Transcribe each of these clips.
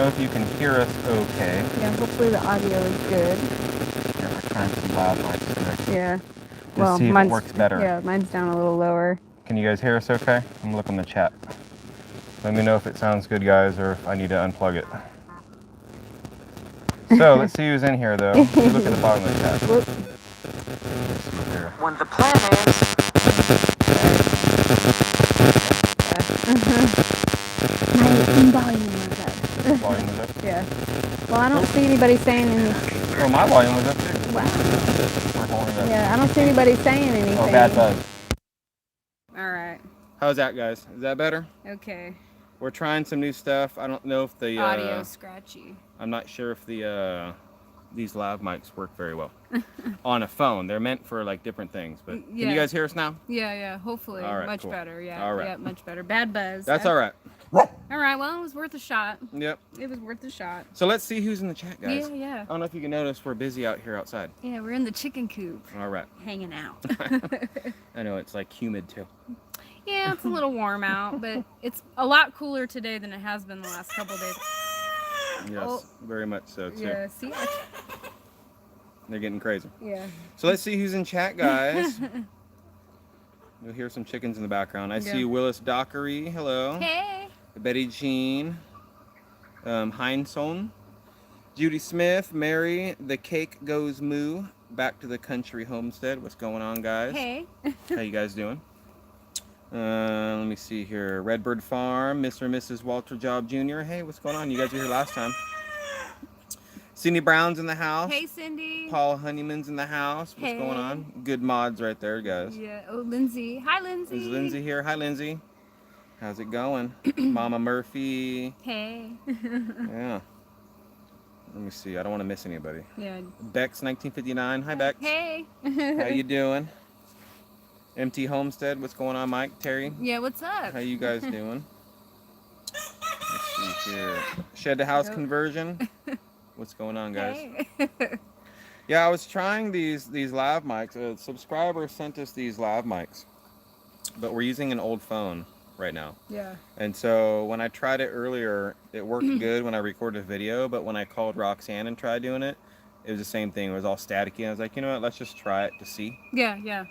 if you can hear us okay. Yeah, hopefully the audio is good. Yeah, we're trying some loud mics today. Yeah. To see if it works better. Yeah, mine's down a little lower. Can you guys hear us okay? I'm gonna look in the chat. Let me know if it sounds good, guys, or if I need to unplug it. So let's see who's in here, though. Look at the bottom of the chat. Whoop. Let's see here. When the plan is... My volume was up. Volume was up? Yeah. Well, I don't see anybody saying anything. Oh, my volume was up too. Wow. We're holding it up. Yeah, I don't see anybody saying anything. Oh, bad buzz. All right. How's that, guys? Is that better? Okay. We're trying some new stuff. I don't know if the Audio scratchy. I'm not sure if the these lav mics work very well on a phone. They're meant for like different things. But Yeah. can you guys hear us now? Yeah. Hopefully, All right, much cool. better. Yeah. All right. Yeah, much better. Bad buzz. That's all right. All right. Well, it was worth a shot. Yep. It was worth a shot. So let's see who's in the chat, guys. Yeah. I don't know if you can notice we're busy out here outside. Yeah, we're in the chicken coop. All right. Hanging out. I know it's like humid too. Yeah, it's a little warm out, but it's a lot cooler today than it has been the last couple of days. Yes, very much so too. Yeah, see? They're getting crazy. Yeah. So let's see who's in chat, guys. You'll hear some chickens in the background. I see Willis Dockery. Hello. Hey. Betty Jean. Heinsohn. Judy Smith. Mary. The Cake Goes Moo. Back to the Country Homestead. What's going on, guys? Hey. How you guys doing? Let me see here. Redbird Farm. Mr. and Mrs. Walter Job Jr. Hey, what's going on? You guys were here last time. Cindy Brown's in the house. Hey, Cindy. Paul Honeyman's in the house. What's going on? Good mods right there, guys. Yeah. Oh, Lindsay. Hi, Lindsay. Is Lindsay here? Hi, Lindsay. How's it going? Mama Murphy. Hey. Yeah. Let me see. I don't want to miss anybody. Yeah. Bex 1959. Hi, Bex. Hey. How you doing? MT Homestead. What's going on, Mike? Terry? Yeah, what's up? How you guys doing? Let's see here. Shed to house conversion. What's going on, guys? Hey. Yeah, I was trying these lav mics. A subscriber sent us these lav mics, but we're using an old phone right now. Yeah. And so when I tried it earlier, it worked good when I recorded a video, but when I called Roxanne and tried doing it, it was the same thing. It was all staticky. I was like, you know what? Let's just try it to see. Yeah.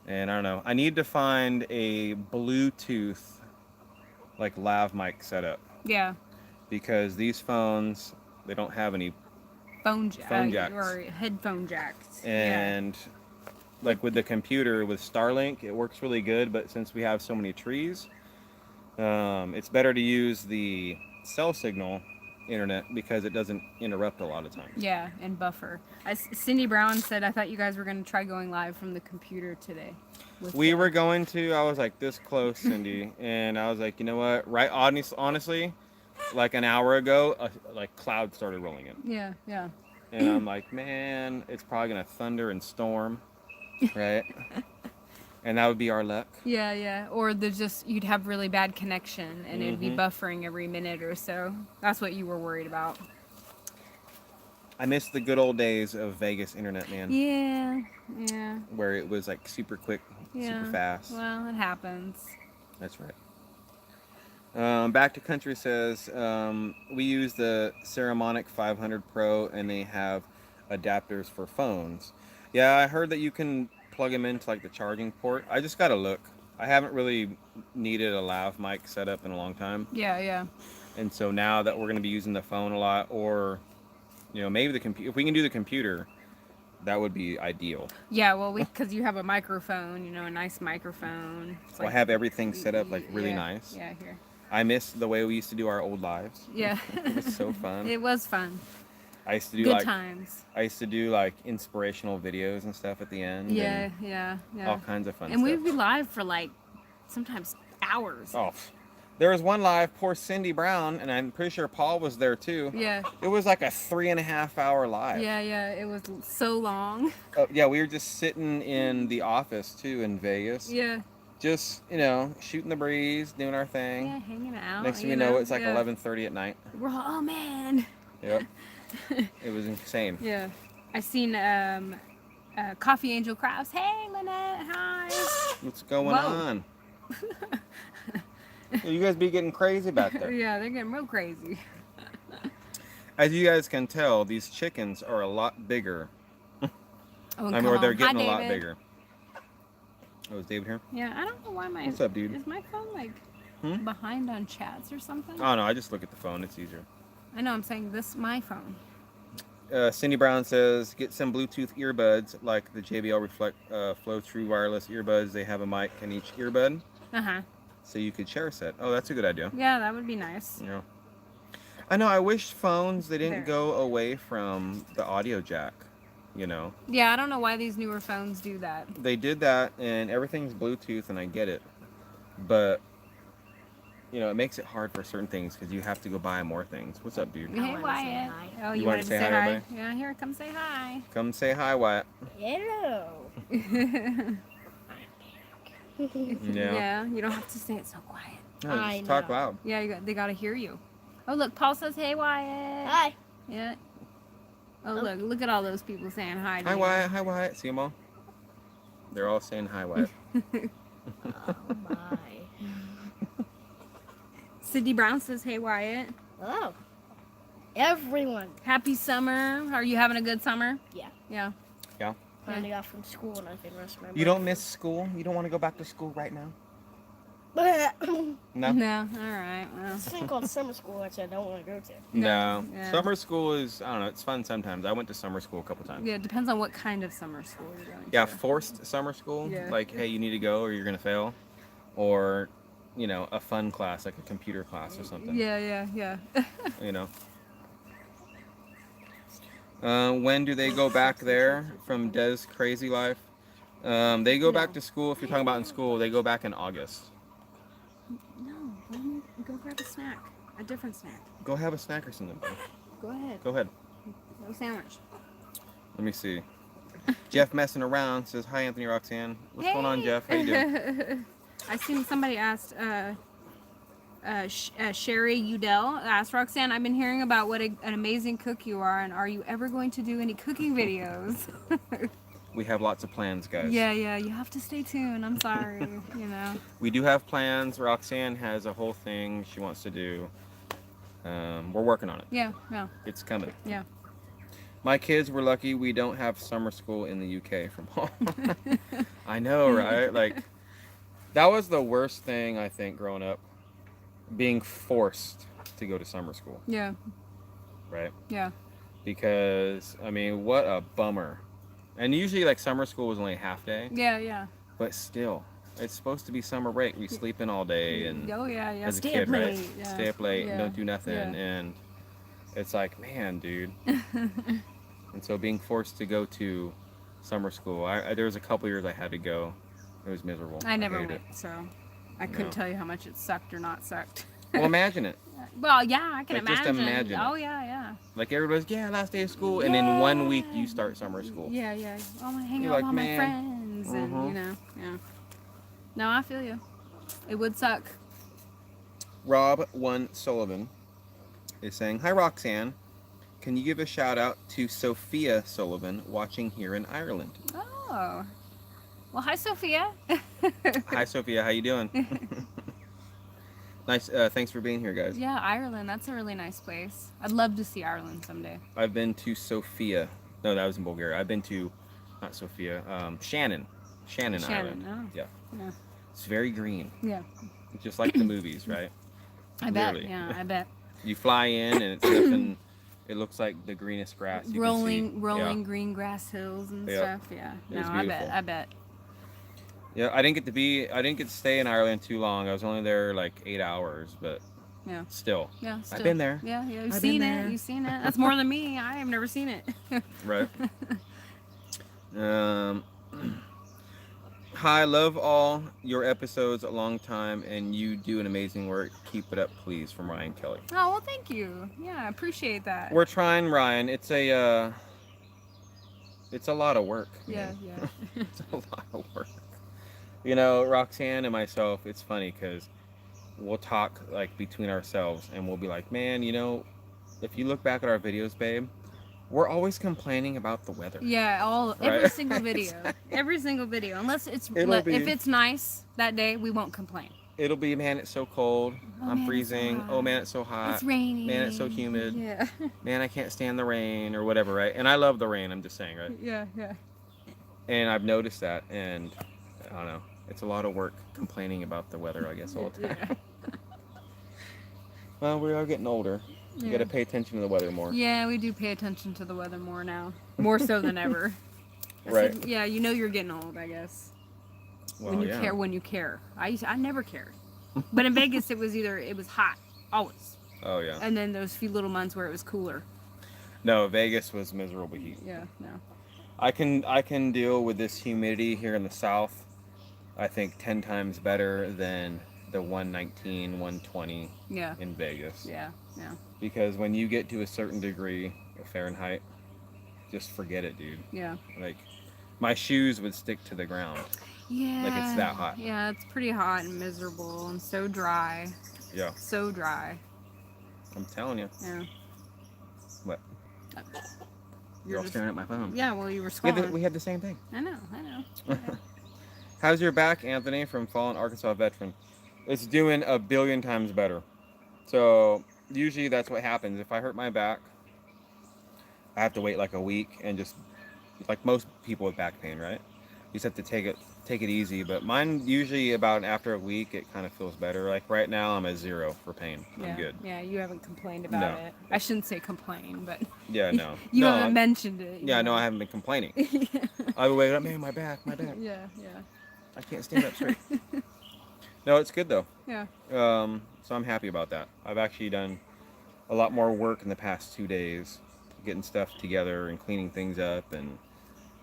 And I don't know. I need to find a Bluetooth like lav mic setup. Yeah. Because these phones, they don't have any phone jacks or headphone jacks. And like with the computer with Starlink, it works really good, but since we have so many trees, it's better to use the cell signal internet because it doesn't interrupt a lot of times. Yeah, and buffer. Cindy Brown said, I thought you guys were going to try going live from the computer today. We were going to. I was like this close, Cindy, and I was like, you know what? Right, honestly, like an hour ago, like clouds started rolling in. Yeah. And I'm like, man, it's probably gonna thunder and storm, right? And that would be our luck. Yeah. Or you'd have really bad connection and it'd be buffering every minute or so. That's what you were worried about. I miss the good old days of Vegas internet, man. Yeah. Where it was like super quick, super fast. Well, it happens. That's right. Back to Country says, we use the Ceramonic 500 Pro and they have adapters for phones. Yeah, I heard that you can plug them into like the charging port. I just gotta look. I haven't really needed a lav mic setup in a long time. Yeah. And so now that we're gonna be using the phone a lot, or maybe the computer, if we can do the computer, that would be ideal. Yeah, well, because you have a microphone, a nice microphone. So I have everything set up like really nice. Yeah, here. I miss the way we used to do our old lives. Yeah. It was so fun. It was fun. I used to do good times. I used to do like inspirational videos and stuff at the end. Yeah. All kinds of fun and stuff. we'd be live for like sometimes hours. Oh, there was one live, poor Cindy Brown, and I'm pretty sure Paul was there too. Yeah. It was like a 3.5 hour live. Yeah. It was so long. Yeah, we were just sitting in the office too in Vegas. Yeah. Just, shooting the breeze, doing our thing. Yeah, hanging out. Next thing you know, it's like 11:30 at night. We're all, oh man. Yep. It was insane. Yeah. I seen Coffee Angel Crafts. Hey, Lynette. Hi. What's going on? You guys be getting crazy back there. Yeah, they're getting real crazy. As you guys can tell, these chickens are a lot bigger. Oh, I mean, come or they're on. getting Hi, a lot David. bigger. Oh, is David here? Yeah, I don't know why What's up, dude? is my phone like behind on chats or something? Oh, no, I just look at the phone. It's easier. I know, I'm saying my phone. Cindy Brown says, get some Bluetooth earbuds like the JBL Reflect Flow True Wireless earbuds. They have a mic in each earbud. Uh-huh. So you could share a set. Oh, that's a good idea. Yeah, that would be nice. Yeah. I know, I wish phones, they didn't There. go away from the audio jack, you know. Yeah, I don't know why these newer phones do that. They did that and everything's Bluetooth and I get it. But, you know, it makes it hard for certain things because you have to go buy more things. What's up, dude? Hey, wanna say Wyatt. hi. Oh, You you wanna wanted to say say hi, hi? everybody? Yeah, here, come say hi. Come say hi, Wyatt. Hello. Yeah, you don't have to say it so quiet. No, I just talk know. loud. Yeah, they got to hear you. Oh, look, Paul says, hey, Wyatt. Hi. Yeah. Oh, look at all those people saying hi to Hi, you. Wyatt. Hi, Wyatt. See them all? They're all saying hi, Wyatt. Oh my. Cindy Brown says, hey, Wyatt. Hello. Everyone. Happy summer. Are you having a good summer? Yeah. Yeah. Yeah. Finally got from school and I can rest my You don't miss school? You don't want to go back to school right now? don't. No? No. All right. Well. This thing called summer school, which I don't want to go to. No. Yeah. Summer school is, I don't know, it's fun sometimes. I went to summer school a couple times. Yeah, it depends on what kind of summer school you're going Yeah, to. forced summer school. Yeah. Like, hey, you need to go or you're going to fail. Or, you know, a fun class, like a computer class or something. Yeah. You know. When do they go back there from Des Crazy Life? They go back to school, if you're talking about in school, they go back in August. No, go grab a snack. A different snack. Go have a snack or something, bro. Go ahead. Go ahead. No sandwich. Let me see. Jeff messing around says, hi, Anthony Roxanne. What's going on, Jeff? How you doing? I seen somebody asked, Sherry Udell asked, Roxanne, I've been hearing about what an amazing cook you are, and are you ever going to do any cooking videos? We have lots of plans, guys. Yeah, you have to stay tuned. I'm sorry, you know. We do have plans. Roxanne has a whole thing she wants to do. We're working on it. Yeah. It's coming. Yeah. My kids were lucky we don't have summer school in the UK from home. I know, right? Like, that was the worst thing, I think, growing up. Being forced to go to summer school, Yeah. right? Yeah. Because, I mean, what a bummer. And usually, like, summer school was only a half day. Yeah. But still, it's supposed to be summer break. We sleep in all day and Oh, yeah. as a Stay kid, up right? late, yeah. Stay up late Yeah, and don't do nothing. yeah. And it's like, man, dude. And so being forced to go to summer school, there was a couple years I had to go. It was miserable. I never hated went, it. so I couldn't No. tell you how much it sucked or not sucked. Well, imagine it. Well, yeah, I can Like, just imagine. imagine it. Oh, yeah. Like everybody's, yeah, last day of school, and in 1 week you start summer school. Yeah. Oh, I'm gonna hang You're out like, with all my man. friends, and Mhm. you know, yeah. No, I feel you. It would suck. Rob1 Sullivan is saying, hi, Roxanne. Can you give a shout out to Sophia Sullivan watching here in Ireland? Oh, well, hi, Sophia. Hi, Sophia. How you doing? Nice. Thanks for being here, guys. Yeah, Ireland. That's a really nice place. I'd love to see Ireland someday. I've been to Sofia. No, that was in Bulgaria. I've been to, not Sofia, Shannon. Shannon, Ireland. Oh. Yeah. Yeah. It's very green. Yeah. Just like the movies, right? I bet. Literally. Yeah, I bet. You fly in and it's nothing. It looks like the greenest grass you rolling can see. Yeah. green grass hills and Yeah. stuff. Yeah. It No, was I beautiful. bet. Yeah, I didn't get to stay in Ireland too long. I was only there like 8 hours, but Yeah. still. Yeah. Still. been there. Yeah. You've I've seen been it. there. You've seen it. That's more than me. I have never seen it. Right. Hi, love all your episodes a long time, and you do an amazing work. Keep it up, please, from Ryan Kelly. Oh, well, thank you. Yeah, I appreciate that. We're trying, Ryan. It's a lot of work. Yeah, man. yeah. It's a lot of work. You know, Roxanne and myself, it's funny because we'll talk like between ourselves and we'll be like, man, you know, if you look back at our videos, babe, we're always complaining about the weather. Yeah, every Right. single video. Exactly. Every single video. Unless it's It'll be- if it's nice that day, we won't complain. it'll be, man, it's so cold. Oh, I'm man, it's so freezing. hot. Oh man, it's so hot. It's raining. Man, it's so humid. Yeah. Man, I can't stand the rain or whatever, right? And I love the rain. I'm just saying, right? Yeah, yeah. And I've noticed that, and I don't know. It's a lot of work complaining about the weather, I guess, all the time. Yeah. Well, we are getting older. You got to pay attention to the weather more. Yeah, we do pay attention to the weather more now. More so than ever. Right. So, yeah, you know you're getting old, I guess. Well, When you yeah. care, when you care. I never cared. But in Vegas, it was hot, always. Oh yeah. And then those few little months where it was cooler. No, Vegas was miserable heat. Yeah, no. I can deal with this humidity here in the south. I think 10 times better than the 119, 120 Yeah. in Vegas. Yeah, yeah. Because when you get to a certain degree of Fahrenheit, just forget it, dude. Yeah. Like, my shoes would stick to the ground. Yeah. Like, it's that hot. Yeah, it's pretty hot and miserable and so dry. Yeah. So dry. I'm telling you. Yeah. What? You're You're all just- staring at my phone. Yeah, well, you were We had, scrolling. we had the same thing. I know. How's your back, Anthony, from Fallen Arkansas Veteran? It's doing a billion times better. So usually that's what happens. If I hurt my back, I have to wait like a week and just, like most people with back pain, right? You just have to take it easy. But mine usually about after a week, it kind of feels better. Like right now, I'm at 0 for pain. Yeah. I'm good. Yeah, you haven't complained about No. it. I shouldn't say complain, but Yeah, no. you no, haven't mentioned it. Yeah, no, I haven't been complaining. yeah. I would wake up, man, my back. Yeah, yeah. I can't stand up straight. No, it's good though. Yeah. So I'm happy about that. I've actually done a lot more work in the past 2 days, getting stuff together and cleaning things up, and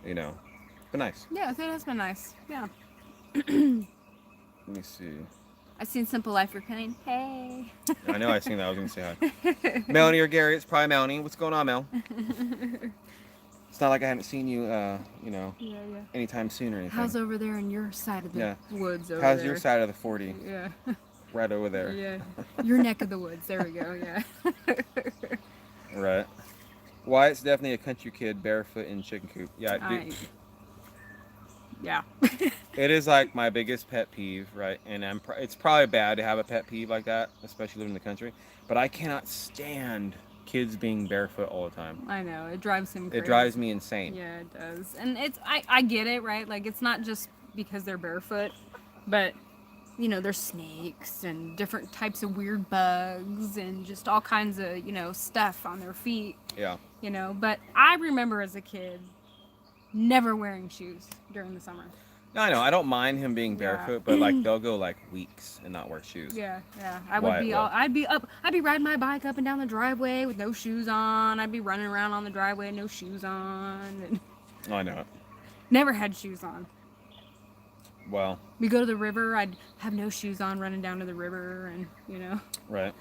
it's been nice. Yeah, that has been nice. Yeah. Let me see. I've seen Simple Life Recording. Hey. I know I seen that. I was gonna say hi. Melanie or Gary? It's probably Melanie. What's going on, Mel? It's not like I haven't seen you, Yeah, yeah. anytime soon or anything. How's over there in your side of the Yeah. woods over How's there? your side of the 40? Yeah. Right over there. Yeah. Your neck of the woods. There we go. Yeah. Right. Wyatt's definitely a country kid, barefoot in chicken coop. Yeah, Yeah. it is like my biggest pet peeve, right? And it's probably bad to have a pet peeve like that, especially living in the country. But I cannot stand kids being barefoot all the time. I know. It drives him crazy. It drives me insane. Yeah, it does. And I get it, right? Like, it's not just because they're barefoot, but, there's snakes and different types of weird bugs and just all kinds of, stuff on their feet, Yeah. But I remember as a kid never wearing shoes during the summer. No, I know. I don't mind him being Yeah. barefoot, but like they'll go like weeks and not wear shoes. Yeah, yeah. I would Wyatt be will. I'd be riding my bike up and down the driveway with no shoes on. I'd be running around on the driveway, no shoes on. And I know it. never had shoes on. Well, We go to the river, I'd have no shoes on running down to the river, and right.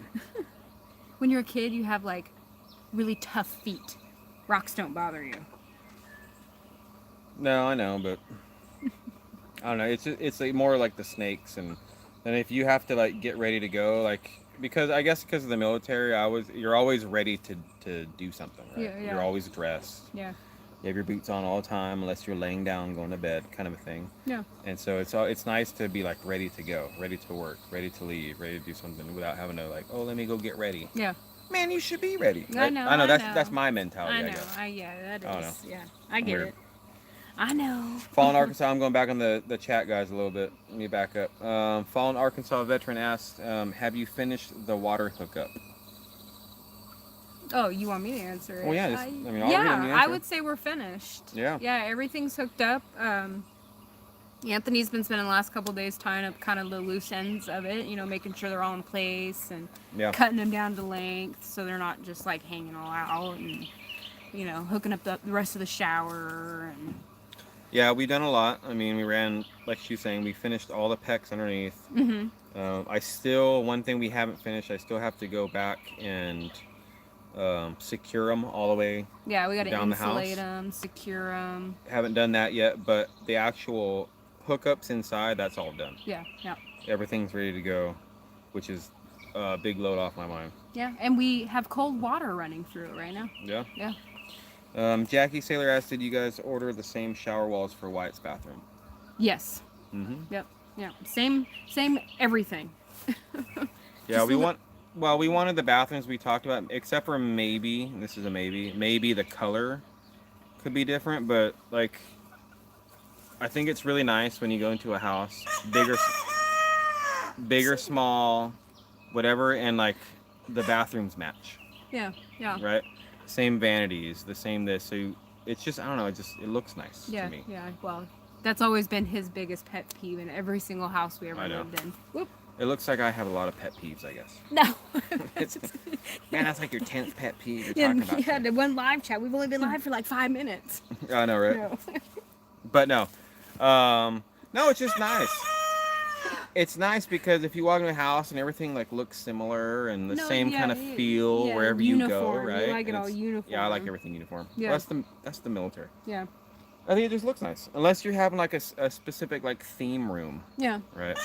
when you're a kid you have like really tough feet. Rocks don't bother you. No, I know, but I don't know. It's like more like the snakes, and if you have to like get ready to go, like because of the military, you're always ready to do something, right? Yeah, yeah. You're always dressed. Yeah. You have your boots on all the time, unless you're laying down, going to bed, kind of a thing. Yeah. And so it's nice to be like ready to go, ready to work, ready to leave, ready to do something without having to like, oh, let me go get ready. Yeah. Man, you should be ready. I know. That's my mentality. I know. guess. That is. I don't know. Yeah. I get Weird. it. I know. Fallen Arkansas, I'm going back on the chat, guys, a little bit. Let me back up. Fallen Arkansas veteran asked, have you finished the water hookup? Oh, you want me to answer it? Well, yeah, I'll read them the yeah, I answer. would say we're finished. Yeah. Yeah, everything's hooked up. Anthony's been spending the last couple days tying up kind of the loose ends of it, making sure they're all in place and Yeah. cutting them down to length so they're not just like hanging all out and, hooking up the rest of the shower. And Yeah, we've done a lot. I mean, we ran, like she was saying, we finished all the pecs underneath. One thing we haven't finished, I still have to go back and secure them all the way. Yeah, we got to Down the house. insulate them, secure them. Haven't done that yet, but the actual hookups inside, that's all done. Yeah, yeah. Everything's ready to go, which is a big load off my mind. Yeah, and we have cold water running through it right now. Yeah. Yeah. Jackie Sailor asked, did you guys order the same shower walls for Wyatt's bathroom? Yes. Mm-hmm. Yep. Yeah. Same everything. Yeah, Just we wanted the bathrooms we talked about, except for maybe, this is a maybe the color could be different, but like, I think it's really nice when you go into a house, bigger, small, whatever, and like the bathrooms match, Yeah. Yeah. right? Same vanities, the same this, so it's just, I don't know, it looks nice Yeah. to me. Yeah. Well, that's always been his biggest pet peeve in every single house we ever I know. lived in. Whoop. It looks like I have a lot of pet peeves, I guess. No. Man, that's like your 10th pet peeve you're Yeah, talking about. yeah, the one live chat. We've only been live for like 5 minutes. I know, right? No. But no. No, it's just nice. It's nice because if you walk into a house and everything like looks similar and the No, same yeah, kind of yeah, feel yeah, wherever you go, uniform. right? You like it And all it's- uniform. Yeah, I like everything uniform. Yeah. Well, that's the military. Yeah. I think it just looks nice. Unless you're having like a specific like theme room, Yeah. right?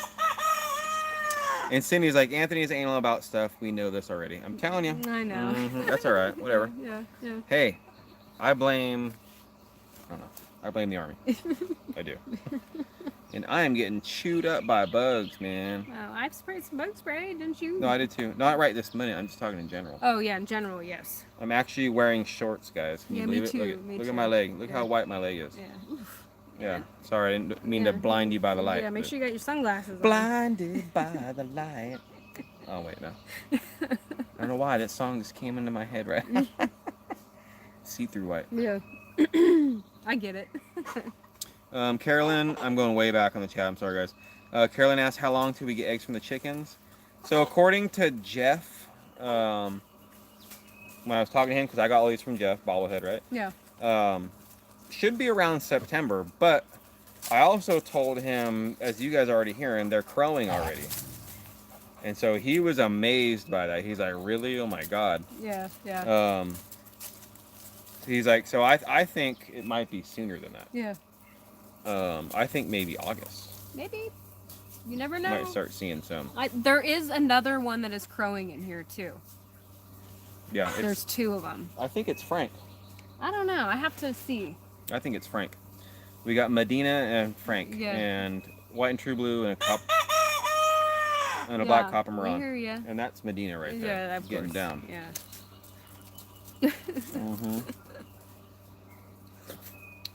And Cindy's like, Anthony's anal about stuff. We know this already. I'm telling you. I know. That's all right. Whatever. Yeah. Yeah. Hey, I blame the army. I do. And I am getting chewed up by bugs, man. Oh, I've sprayed some bug spray, didn't you? No, I did too. Not right this minute. I'm just talking in general. Oh yeah, in general, yes. I'm actually wearing shorts, guys. Can Yeah, you me believe too, it? me Look too. at my leg. Look Yeah. how white my leg is. Yeah. Oof. Yeah. Sorry, I didn't mean to Yeah. blind you by the light. Yeah, make but- sure you got your sunglasses on. Blinded by the light. Oh wait, no. I don't know why that song just came into my head, right? See-through white. Yeah. I get it. Carolyn, I'm going way back on the chat. I'm sorry, guys. Carolyn asked, how long till we get eggs from the chickens? So according to Jeff, when I was talking to him, because I got all these from Jeff, bobblehead, right? Yeah. Should be around September, but I also told him, as you guys are already hearing, they're crowing already. And so he was amazed by that. He's like, really? Oh my God. Yeah. Yeah. He's like, so I think it might be sooner than that. Yeah. I think maybe August. Maybe. You never know. Might start seeing some. There is another one that is crowing in here too. Yeah, There's 2 of them. I think it's Frank. I don't know. I have to see. I think it's Frank. We got Medina and Frank, Yeah. and white and true blue, and a Yeah, black copper we maroon. hear ya. And that's Medina right there. Yeah, of getting course. down. Yeah. Mm-hmm.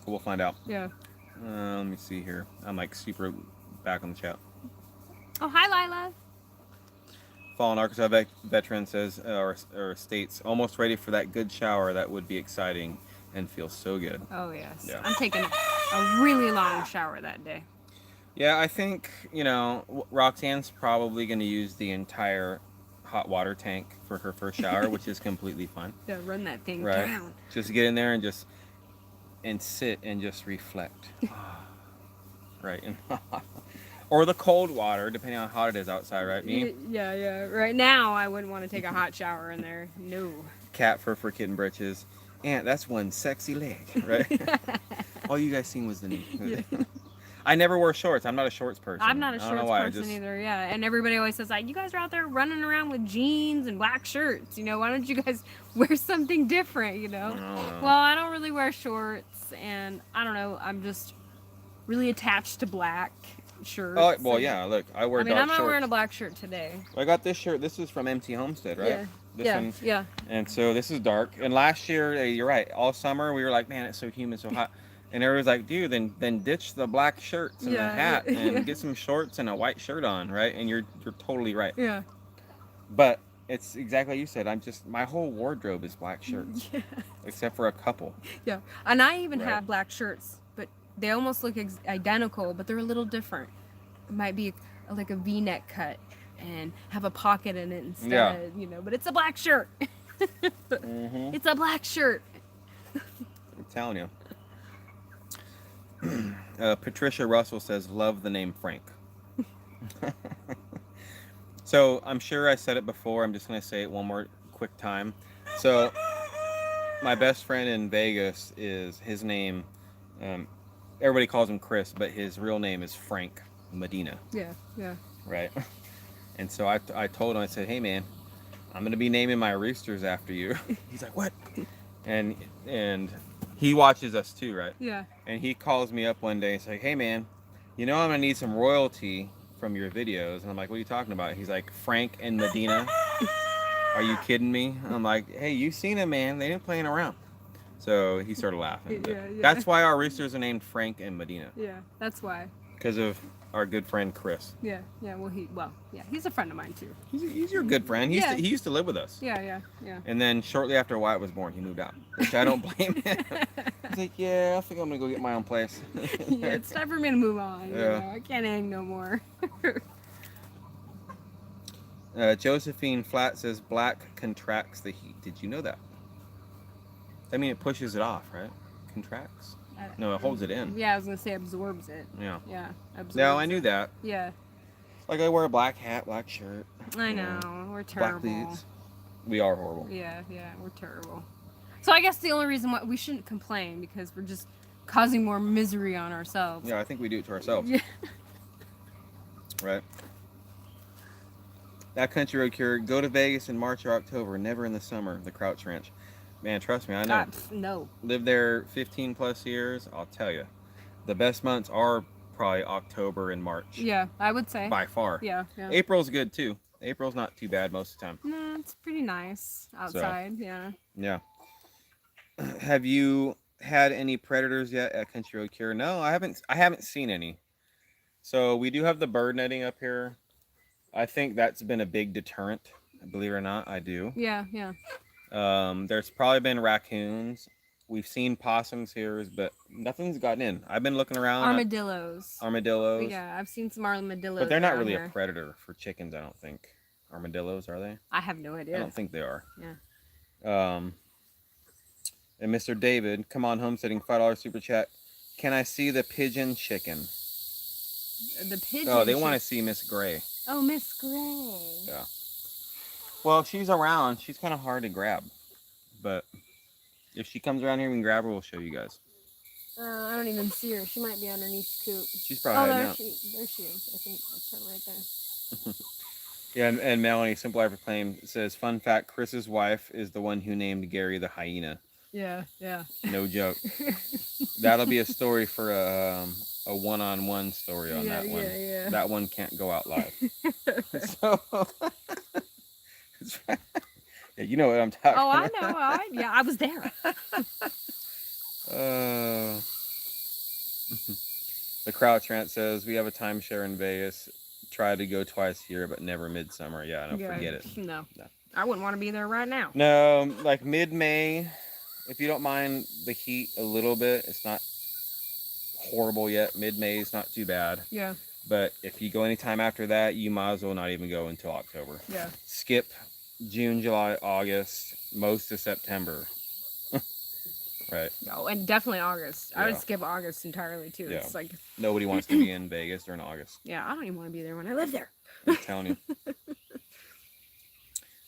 We'll find out. Yeah. Let me see here. I'm like super back on the chat. Oh, hi, Lila. Fallen Arkansas veteran says, or states, almost ready for that good shower. That would be exciting and feel so good. Oh, yes. Yeah. I'm taking a really long shower that day. Yeah, I think, Roxanne's probably going to use the entire hot water tank for her first shower, which is completely fine. Yeah, run that thing Right. down. Just get in there and sit and just reflect. Right. Or the cold water, depending on how hot it is outside, right? Me? Yeah. Right now, I wouldn't want to take a hot shower in there. No. Cat fur for kitten britches. Aunt, that's one sexy leg, right? All you guys seen was the knee. Yeah. I never wore shorts. I'm not a shorts person. I'm not a I don't know shorts why. person either, yeah. And everybody always says, like, you guys are out there running around with jeans and black shirts. Why don't you guys wear something different, I don't know. Well, I don't really wear shorts, and I don't know. I'm just really attached to black shirts. Oh, well, and- yeah, look, I wear I mean, dark I'm not shorts. wearing a black shirt today. I got this shirt. This is from MT Homestead, right? Yeah. This Yeah, one. yeah. And so this is dark. And last year, you're right, all summer we were like, man, it's so humid, so hot. And everyone's like, dude, then ditch the black shirts and the Yeah, hat yeah. and get some shorts and a white shirt on, right? And you're totally right. Yeah. But it's exactly like you said. My whole wardrobe is black shirts, Yeah. except for a couple. Yeah. And I even Right. have black shirts, but they almost look identical, but they're a little different. It might be like a V-neck cut and have a pocket in it instead, but it's a black shirt. Mm-hmm. It's a black shirt. I'm telling you. Patricia Russell says, love the name Frank. So I'm sure I said it before. I'm just going to say it one more quick time. So my best friend in Vegas his name, everybody calls him Chris, but his real name is Frank Medina. Yeah, yeah. Right. And so I told him, I said, hey man, I'm going to be naming my roosters after you. He's like, what? And he watches us too, right? Yeah. And he calls me up one day and says, hey man, You know, I'm gonna need some royalty from your videos. And I'm like, what are you talking about? He's like, Frank and Medina. Are you kidding me? I'm like, hey, you seen him, man. They didn't playing around. So he started laughing. But Yeah, yeah. that's why our roosters are named Frank and Medina. Yeah, that's why. Because of our good friend Chris. Yeah, yeah. Well, he's a friend of mine too. He's your good friend. Yeah. He used to live with us. Yeah. And then shortly after Wyatt was born, he moved out, which I don't blame him. He's like, yeah, I think I'm gonna go get my own place. Yeah, it's time for me to move on. Yeah. You know, I can't hang no more. Josephine Flat says black contracts the heat. Did you know that? I mean, it pushes it off, right? Contracts? No, it holds it in. Yeah, I was gonna say absorbs it. Yeah. Yeah, absorbs. No, I knew that. Yeah, Like I wear a black hat, black shirt. I know. We're terrible. Black boots. We are horrible. Yeah, we're terrible. So I guess the only reason why we shouldn't complain because we're just causing more misery on ourselves. Yeah, I think we do it to ourselves. Yeah. Right. That country road cure. Go to Vegas in March or October. Never in the summer. The Crouch Ranch. Man, trust me, I know. No. Lived there 15 plus years. I'll tell you, the best months are probably October and March. Yeah, I would say. By far. Yeah. April's good too. April's not too bad most of the time. No, it's pretty nice outside. Yeah. Yeah. Have you had any predators yet at Country Road Cure? No, I haven't seen any. So we do have the bird netting up here. I think that's been a big deterrent. Believe it or not, I do. Yeah. There's probably been raccoons. We've seen possums here, but nothing's gotten in. I've been looking around. Armadillos. Armadillos. Yeah, I've seen some armadillos. But they're not around really here. a predator for chickens, I don't think. Armadillos, are they? I have no idea. I don't think they are. Yeah. And Mr. David, come on, homesteading, $5 super chat. Can I see the pigeon chicken? The pigeon. Oh, they want to see Miss Gray. Oh, Miss Gray. Yeah. Well, if she's around, she's kind of hard to grab. But if she comes around here, we can grab her. We'll show you guys. I don't even see her. She might be underneath the coop. She's probably hiding out. There she is. I think that's her right there. Yeah, and Melanie, Simple Life Acclaim, says, fun fact, Chris's wife is the one who named Gary the hyena. Yeah. No joke. That'll be a story for a one-on-one story on that one. Yeah. That one can't go out live. So, yeah, you know what I'm talking about. Oh, I know. I was there. The Crouch Rant says, we have a timeshare in Vegas. Try to go twice a year, but never midsummer. Yeah, no, forget it. No. I wouldn't want to be there right now. No, like mid-May, if you don't mind the heat a little bit, it's not horrible yet. Mid-May is not too bad. Yeah. But if you go anytime after that, you might as well not even go until October. Yeah. Skip June, July, August, most of September. Right. Oh, and definitely August. I would Yeah. skip August entirely too. Yeah. It's like Nobody wants to be in Vegas during August. yeah, I don't even want to be there when I live there. I'm telling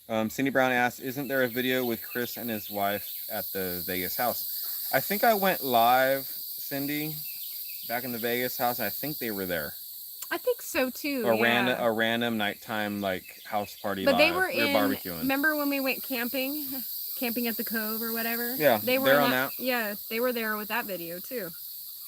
you. Cindy Brown asked, isn't there a video with Chris and his wife at the Vegas house? I think I went live, Cindy, back in the Vegas house. I think they were there. I think so too. A random nighttime like house party. But live. they were barbecuing. Remember when we went camping at the Cove or whatever? Yeah, they were they're on that. Yeah, they were there with that video too.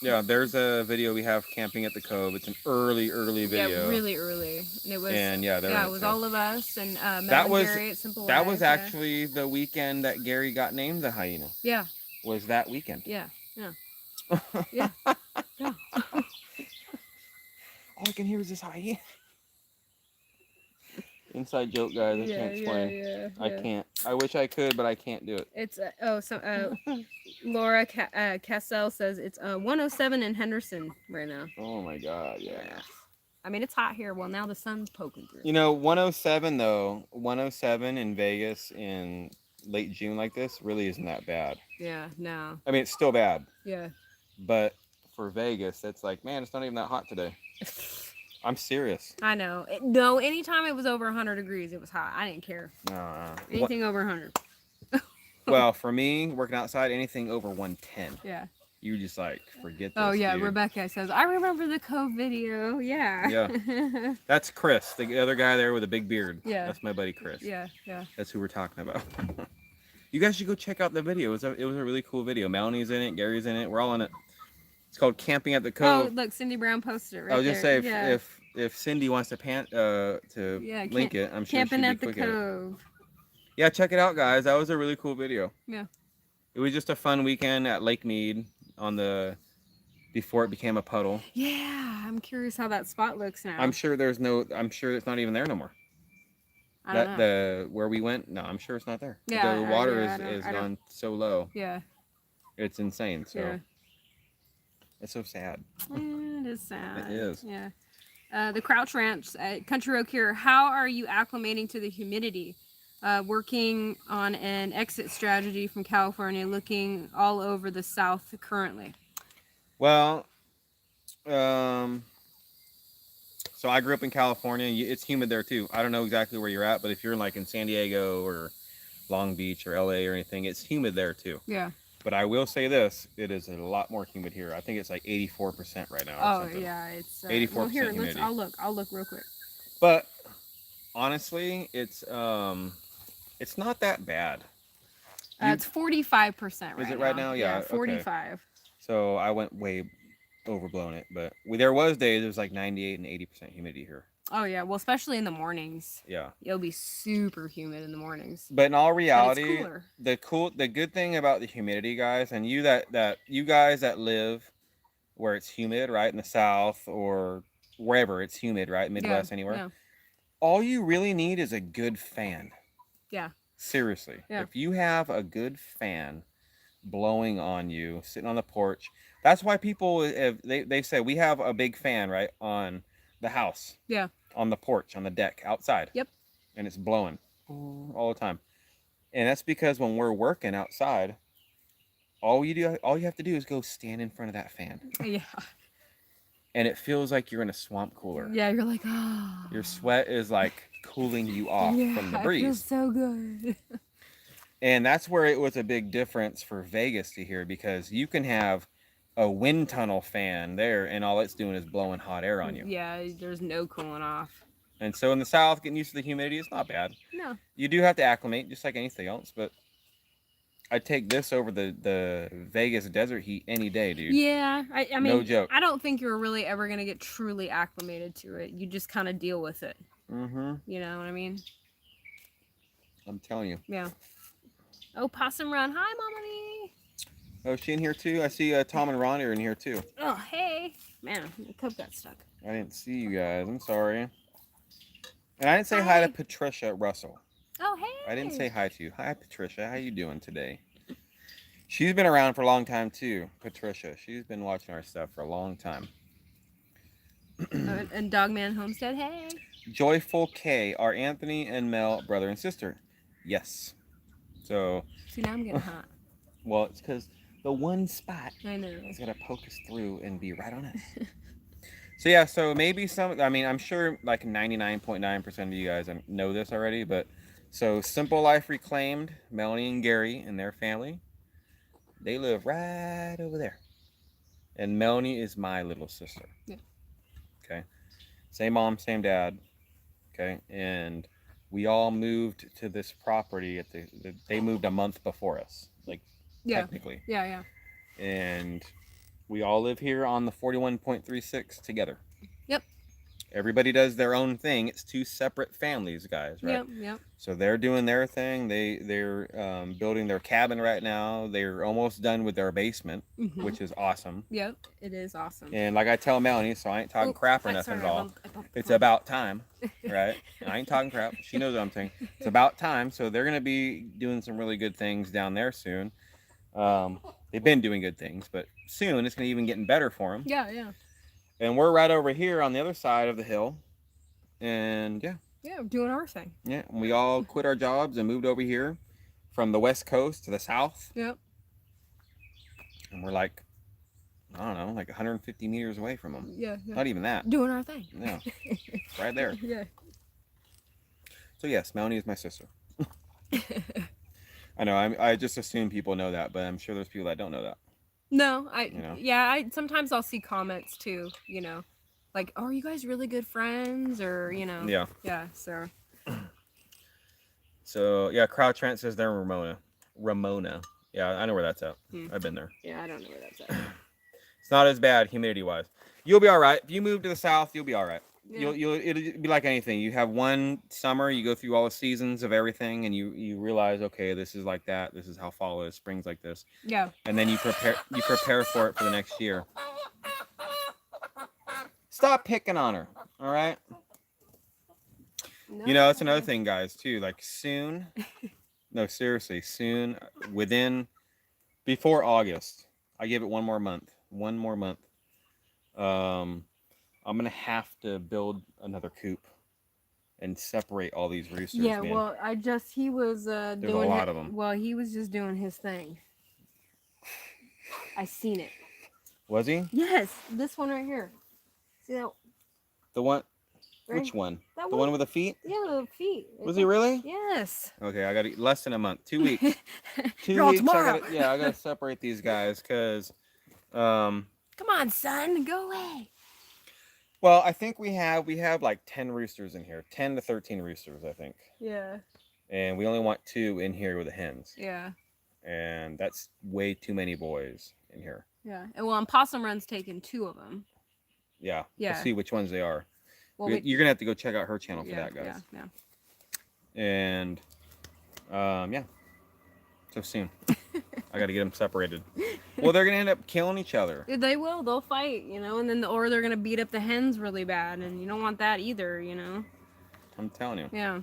Yeah, there's a video we have camping at the Cove. It's an early video. Yeah, really early. And it was. And yeah, it was all of us and Mel that and was Gary at Simple that Life, was actually the weekend that Gary got named the hyena. Yeah. Was that weekend? Yeah. Yeah. All I can hear is this hyena. Inside joke, guys. I can't explain. Yeah. I can't. I wish I could, but I can't do it. It's Laura Cassell says it's 107 in Henderson right now. Oh my God, yeah. I mean, it's hot here. Well, now the sun's poking through. You know, 107 though, 107 in Vegas in late June like this really isn't that bad. Yeah, no. I mean, it's still bad, Yeah. but for Vegas, that's like, man, it's not even that hot today. I'm serious. I know. No, anytime it was over 100 degrees, it was hot. I didn't care. No. Anything over 100. Well, for me, working outside, anything over 110. Yeah. You just like forget this. Oh yeah, dude. Rebecca says I remember the Cove video. Yeah. Yeah. That's Chris, the other guy there with a big beard. Yeah. That's my buddy Chris. Yeah. That's who we're talking about. You guys should go check out the video. It was a really cool video. Melanie's in it. Gary's in it. We're all in it. It's called Camping at the Oh, Cove. look, Cindy Brown posted it right I was just there. say Yeah. if Cindy wants to Yeah, link it, I'm sure she'd Camping be at the quick at it. Cove. Yeah, check it out, guys. That was a really cool video. Yeah. It was just a fun weekend at Lake Mead before it became a puddle. Yeah, I'm curious how that spot looks now. I'm sure it's not even there no more. I don't know. Where we went, no, I'm sure it's not there. Yeah, The water yeah, is I don't- gone so low. Yeah. It's insane. So Yeah. it's so sad. It is sad. It is. Yeah. The Crouch Ranch at Country Road Cure. How are you acclimating to the humidity? Working on an exit strategy from California, looking all over the South currently. Well, so I grew up in California. It's humid there too. I don't know exactly where you're at, but if you're like in San Diego or Long Beach or LA or anything, it's humid there too. Yeah. But I will say this, it is a lot more humid here. I think it's like 84% right now. Oh something. yeah, it's 84% well, here, humidity. I'll look real quick. But honestly, it's not that bad. It's 45% right now. Is it right now? Yeah, okay. 45. So I went way overblown it, but there was days it was like 98 and 80% humidity here. Oh yeah, well especially in the mornings. Yeah. It'll be super humid in the mornings. But in all But reality, it's cooler. the good thing about the humidity, guys, and you guys that live where it's humid, right, in the South or wherever it's humid, right, Midwest, anywhere. Yeah. All you really need is a good fan. Yeah. Seriously. Yeah. If you have a good fan blowing on you, sitting on the porch, that's why people they say we have a big fan, right, on the house. Yeah. On the porch, on the deck, outside. Yep. And it's blowing all the time. And that's because when we're working outside, all you have to do is go stand in front of that fan. Yeah. And it feels like you're in a swamp cooler. Yeah, you're like, ah. Your sweat is like cooling you off from the breeze. It feels so good. And that's where it was a big difference for Vegas to here, because you can have a wind tunnel fan there and all it's doing is blowing hot air on you. Yeah, there's no cooling off. And so in the South, getting used to the humidity is not bad. No. You do have to acclimate just like anything else, but I'd take this over the Vegas desert heat any day, dude. Yeah, I mean, No joke. I don't think you're really ever going to get truly acclimated to it. You just kind of deal with it. Mm-hmm. You know what I mean? I'm telling you. Yeah. Oh, Possum Run. Hi, Mommy. Oh, is she in here too? I see Tom and Ronnie are in here too. Oh, hey. Man, the cup got stuck. I didn't see you guys. I'm sorry. And I didn't say hi to Patricia Russell. Oh, hey. I didn't say hi to you. Hi, Patricia. How you doing today? She's been around for a long time too, Patricia. She's been watching our stuff for a long time. And Dogman Homestead. Hey. Joyful K are Anthony and Mel brother and sister. Yes. So. See, now I'm getting hot. Well, it's because the one spot I know. is gonna poke us through and be right on us. So yeah, so maybe I'm sure like 99.9% of you guys know this already, but so Simple Life Reclaimed, Melanie and Gary and their family, they live right over there. And Melanie is my little sister. Yeah. Okay. Same mom, same dad. Okay. And we all moved to this property they moved a month before us. Like, Yeah. technically. Yeah. And we all live here on the 41.36 together. Yep. Everybody does their own thing. It's two separate families, guys, right? Yep. So they're doing their thing. They're building their cabin right now. They're almost done with their basement, which is awesome. Yep, it is awesome. And like I tell Melanie, so I ain't talking crap or nothing at all. It's about time, right? I ain't talking crap. She knows what I'm saying. It's about time. So they're going to be doing some really good things down there soon. They've been doing good things, but soon it's going to even getting better for them. Yeah. And we're right over here on the other side of the hill. And yeah, we're doing our thing. Yeah, and we all quit our jobs and moved over here from the West Coast to the South. Yep. And we're like, I don't know, like 150 meters away from them. Yeah. Not even that. Doing our thing. Yeah. Right there. Yeah. So yes, Melanie is my sister. I know, I just assume people know that, but I'm sure there's people that don't know that. No, I sometimes I'll see comments too, like, oh, are you guys really good friends, or Yeah. So yeah, Crowd Trent says they're in Ramona. Yeah, I know where that's at. I've been there. Yeah, I don't know where that's at. It's not as bad humidity-wise. You'll be all right. If you move to the south, you'll be all right. Yeah. It'll be like anything. You have one summer, you go through all the seasons of everything, and you realize, okay, this is like that. This is how fall is. Spring's like this. Yeah. And then you prepare for it for the next year. Stop picking on her, all right? No. You know, that's another thing, guys, too. Like soon, no, seriously, soon, before August, I give it one more month. I'm gonna have to build another coop and separate all these roosters. Yeah, man. well, he was There's doing a lot of them. Well, he was just doing his thing. I seen it. Was he Yes, this one right here. See that? the one? Right? Which one? That The one with the feet? Yeah, the feet. Was he really? Yes. Okay, I got less than a month, 2 weeks. 2 Draw weeks. tomorrow. I gotta separate these guys because, Come on, son, go away. well, I think we have like 10 roosters in here, 10 to 13 roosters, I think, Yeah. and we only want 2 in here with the hens, Yeah. and that's way too many boys in here. Yeah. And well, and Possum Run's taking 2 of them. Yeah. Yeah. We'll see which ones they are. Well, You're gonna have to go check out her channel for yeah, that, guys. Yeah. And yeah, so soon. I got to get them separated. Well, they're gonna end up killing each other. Yeah. They will. They'll fight, and then or they're gonna beat up the hens really bad, and you don't want that either, I'm telling you. Yeah.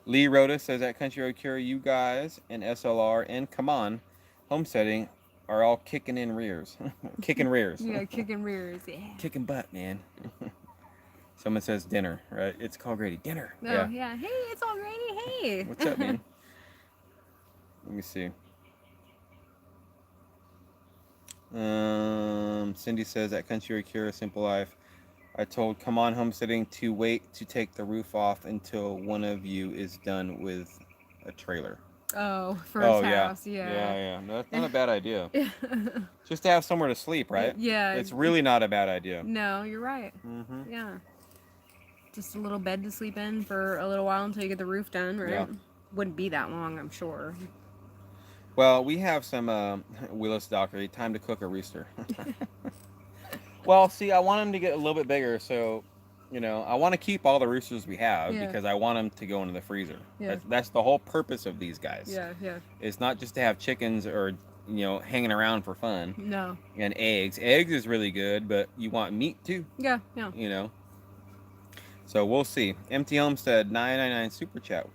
Lee Rhoda says at Country Road Cure, you guys and SLR and Come On Homesteading are all kicking in rears. Kicking rears. Yeah, kicking rears. Yeah. Kicking butt, man. Someone says dinner, right? It's called Grady. Dinner. Oh, yeah. Hey, it's already. Hey. What's up, man? Let me see. Cindy says at Country Road Cure, Simple Life, I told Come On Homesteading to wait to take the roof off until one of you is done with a trailer. Oh, for his house. Yeah. No, that's not a bad idea. Just to have somewhere to sleep, right? Yeah. It's really not a bad idea. No, you're right. Mm-hmm. Yeah. Just a little bed to sleep in for a little while until you get the roof done, right? Yeah. Wouldn't be that long, I'm sure. Well, we have some Willis Dockery, time to cook a rooster. Well, see, I want them to get a little bit bigger, so, I want to keep all the roosters we have because I want them to go into the freezer. Yeah. That's the whole purpose of these guys. Yeah. It's not just to have chickens or, hanging around for fun. No. And eggs. Eggs is really good, but you want meat too, Yeah. So we'll see. Empty Homestead, $9.99 super chat. You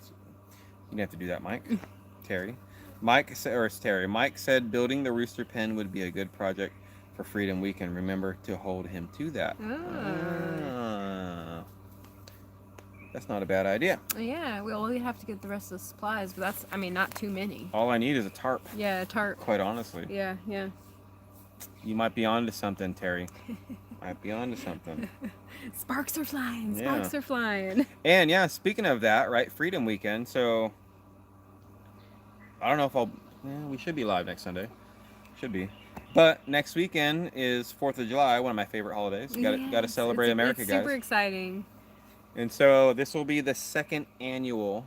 didn't have to do that, Mike. Terry. Mike said building the rooster pen would be a good project for Freedom Weekend. Remember to hold him to that. That's not a bad idea. Yeah, we have to get the rest of the supplies, but not too many. All I need is a tarp. Yeah, a tarp. Quite honestly. Yeah. You might be onto something, Terry. Might be onto something. Sparks are flying. Yeah. Sparks are flying. And yeah, speaking of that, right? Freedom Weekend. So I don't know if we should be live next Sunday. Should be. But next weekend is 4th of July, one of my favorite holidays. Got to celebrate America, it's guys. Super exciting. And so this will be the second annual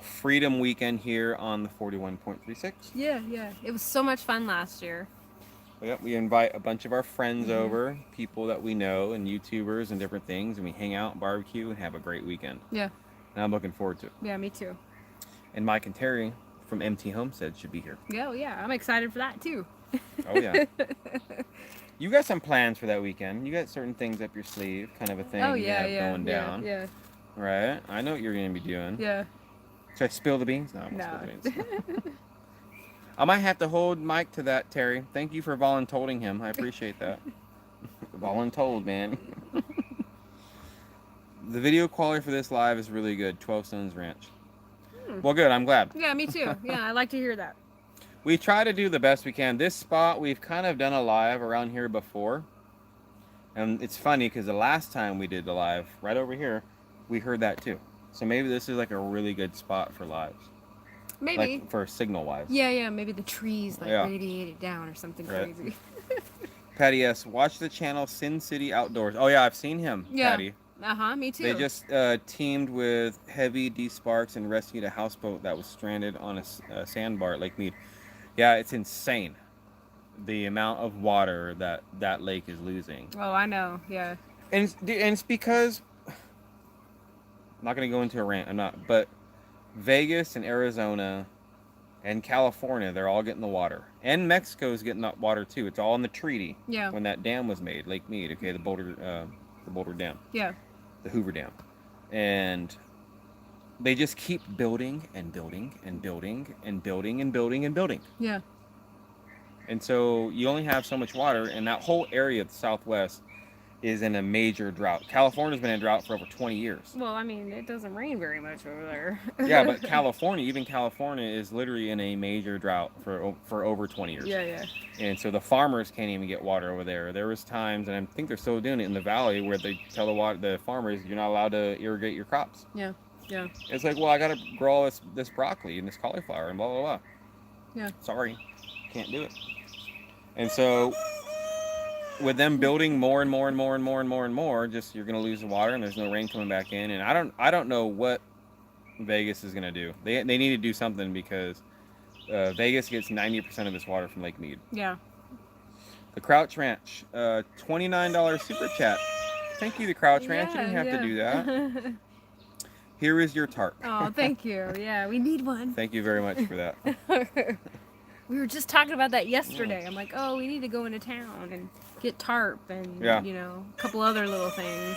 Freedom Weekend here on the 41.36. Yeah. It was so much fun last year. Yep, we invite a bunch of our friends over, people that we know, and YouTubers and different things, and we hang out, barbecue, and have a great weekend. Yeah. And I'm looking forward to it. Yeah, me too. And Mike and Terry from MT Homestead should be here. Yeah, I'm excited for that too. Oh, yeah. You got some plans for that weekend. You got certain things up your sleeve, kind of a thing going down. Yeah. Right? I know what you're going to be doing. Yeah. Should I spill the beans? No, I won't No. spill the beans. I might have to hold Mike to that, Terry. Thank you for voluntolding him. I appreciate that. Voluntold, man. The video quality for this live is really good. 12 Stones Ranch. Well, good. I'm glad. Yeah, me too. Yeah, I like to hear that. We try to do the best we can. This spot, we've kind of done a live around here before. And it's funny because the last time we did the live, right over here, we heard that too. So maybe this is like a really good spot for lives. Maybe. Like for signal-wise. Yeah. Maybe the trees radiate it down or something crazy. Patty S. Watch the channel Sin City Outdoors. Oh, yeah, I've seen him, Patty. Me too. They just teamed with Heavy D Sparks and rescued a houseboat that was stranded on a sandbar at Lake Mead. Yeah, it's insane. the amount of water that lake is losing. Oh, I know. Yeah. And it's because I'm not going to go into a rant. I'm not, but Vegas and Arizona and California, they're all getting the water, and Mexico's getting that water too. It's all in the treaty. Yeah. When that dam was made, Lake Mead. Okay, the Boulder Dam. Yeah. The Hoover Dam, and they just keep building and building and building and building and building and building. Yeah. And so you only have so much water, and that whole area of the Southwest is in a major drought. California's been in drought for over 20 years. Well, I mean, it doesn't rain very much over there. Yeah, but even California is literally in a major drought for over 20 years. Yeah, yeah. And so the farmers can't even get water over there. There was times, and I think they're still doing it in the valley, where they tell the farmers, you're not allowed to irrigate your crops. Yeah, yeah. It's like, well, I got to grow all this broccoli and this cauliflower and blah, blah, blah. Yeah. Sorry, can't do it. And so with them building more and more and more and more and more and more, just you're going to lose the water, and there's no rain coming back in. And I don't know what Vegas is going to do. They need to do something, because Vegas gets 90% of its water from Lake Mead. Yeah. The Crouch Ranch, $29 super chat. Thank you, the Crouch Ranch. You didn't have to do that. Here is your tarp. Oh, thank you. Yeah, we need one. Thank you very much for that. We were just talking about that yesterday. I'm like, oh, we need to go into town and get tarp and, you know, a couple other little things,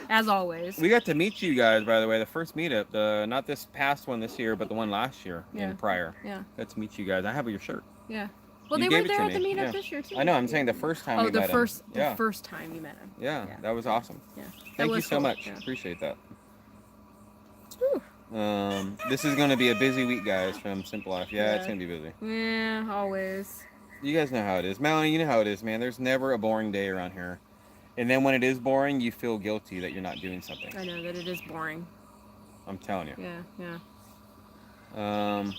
as always. We got to meet you guys, by the way, the first meetup, not this past one this year, but the one last year and prior. Yeah. Got to meet you guys. I have your shirt. Yeah. Well, You they were gave it there to at the me. meetup Yeah. this year, too. I know, I'm saying the first time we met him. The first time you met him. Yeah, that was awesome. Yeah. Thank you was so cool. much. Yeah. Appreciate that. Whew. This is going to be a busy week, guys, from Simple Life. Yeah, it's going to be busy. Yeah, always. You guys know how it is. Melanie, you know how it is, man. There's never a boring day around here. And then when it is boring, you feel guilty that you're not doing something. I know that it is boring. I'm telling you. Yeah, yeah.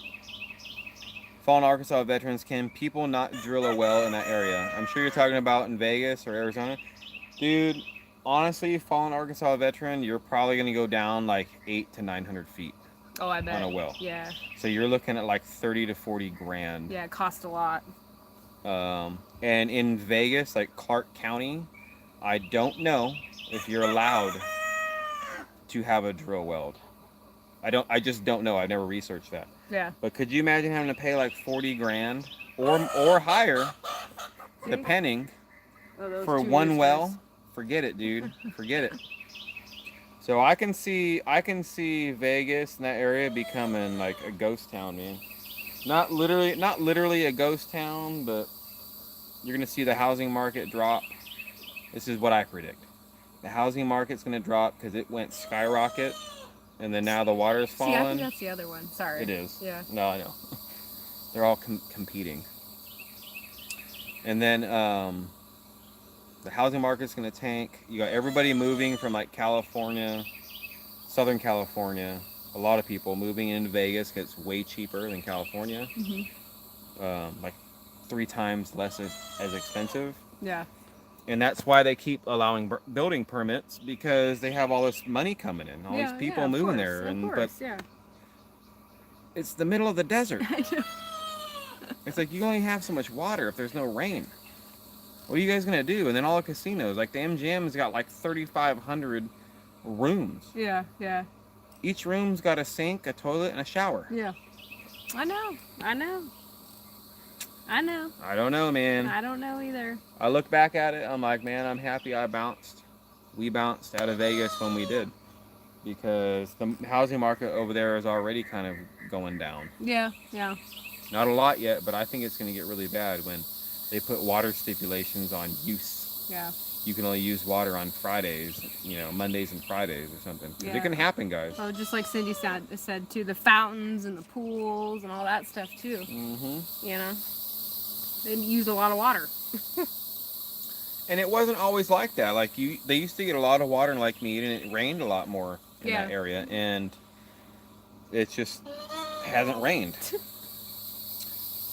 Fallen Arkansas veterans, can people not drill a well in that area? I'm sure you're talking about in Vegas or Arizona. Dude, honestly, fallen Arkansas veteran, you're probably going to go down like 800 to 900 feet. Oh, I bet. On a well. Yeah. So you're looking at like 30 to 40 grand. Yeah, it costs a lot. And in Vegas, like Clark County, I don't know if you're allowed to have a drill weld. I just don't know. I've never researched that. Yeah. But could you imagine having to pay like 40 grand or higher, depending, for one well? Forget it, dude. Forget it. So I can see Vegas and that area becoming like a ghost town, man. Not literally a ghost town, but you're gonna see the housing market drop. This is what I predict. The housing market's gonna drop because it went skyrocket, and then now the water's falling. See, I think that's the other one. Sorry. It is. Yeah. No, I know. They're all competing. And then the housing market's gonna tank. You got everybody moving from like California, Southern California. A lot of people moving into Vegas. It's way cheaper than California. Mm-hmm. Like 3 times less as expensive. Yeah. And that's why they keep allowing building permits, because they have all this money coming in, all these people moving there. But it's the middle of the desert. I know. It's like you only have so much water if there's no rain. What are you guys gonna do? And then all the casinos, like the MGM's got like 3,500 rooms. Yeah, yeah. Each room's got a sink, a toilet, and a shower. Yeah. I know. I don't know, man. I don't know either. I look back at it, I'm like, man, I'm happy we bounced out of Vegas when we did. Because the housing market over there is already kind of going down. Yeah, yeah. Not a lot yet, but I think it's going to get really bad when they put water stipulations on use. Yeah. You can only use water on Fridays, Mondays and Fridays or something. Yeah. It can happen, guys. Oh, just like Cindy said too, the fountains and the pools and all that stuff too. Mm-hmm. You know, they use a lot of water. And it wasn't always like that. Like they used to get a lot of water in Lake Mead, and it rained a lot more in that area, and it just hasn't rained.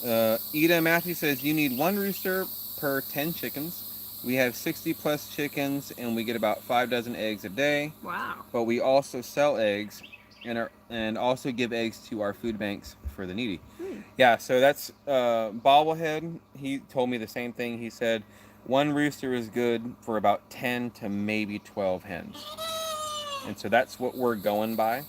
Ida Matthew says you need 1 rooster per 10 chickens. We have 60 plus chickens, and we get about 5 dozen eggs a day. Wow. But we also sell eggs and also give eggs to our food banks for the needy. Hmm. Yeah, so that's bobblehead. He told me the same thing. He said one rooster is good for about 10 to maybe 12 hens, and so that's what we're going by.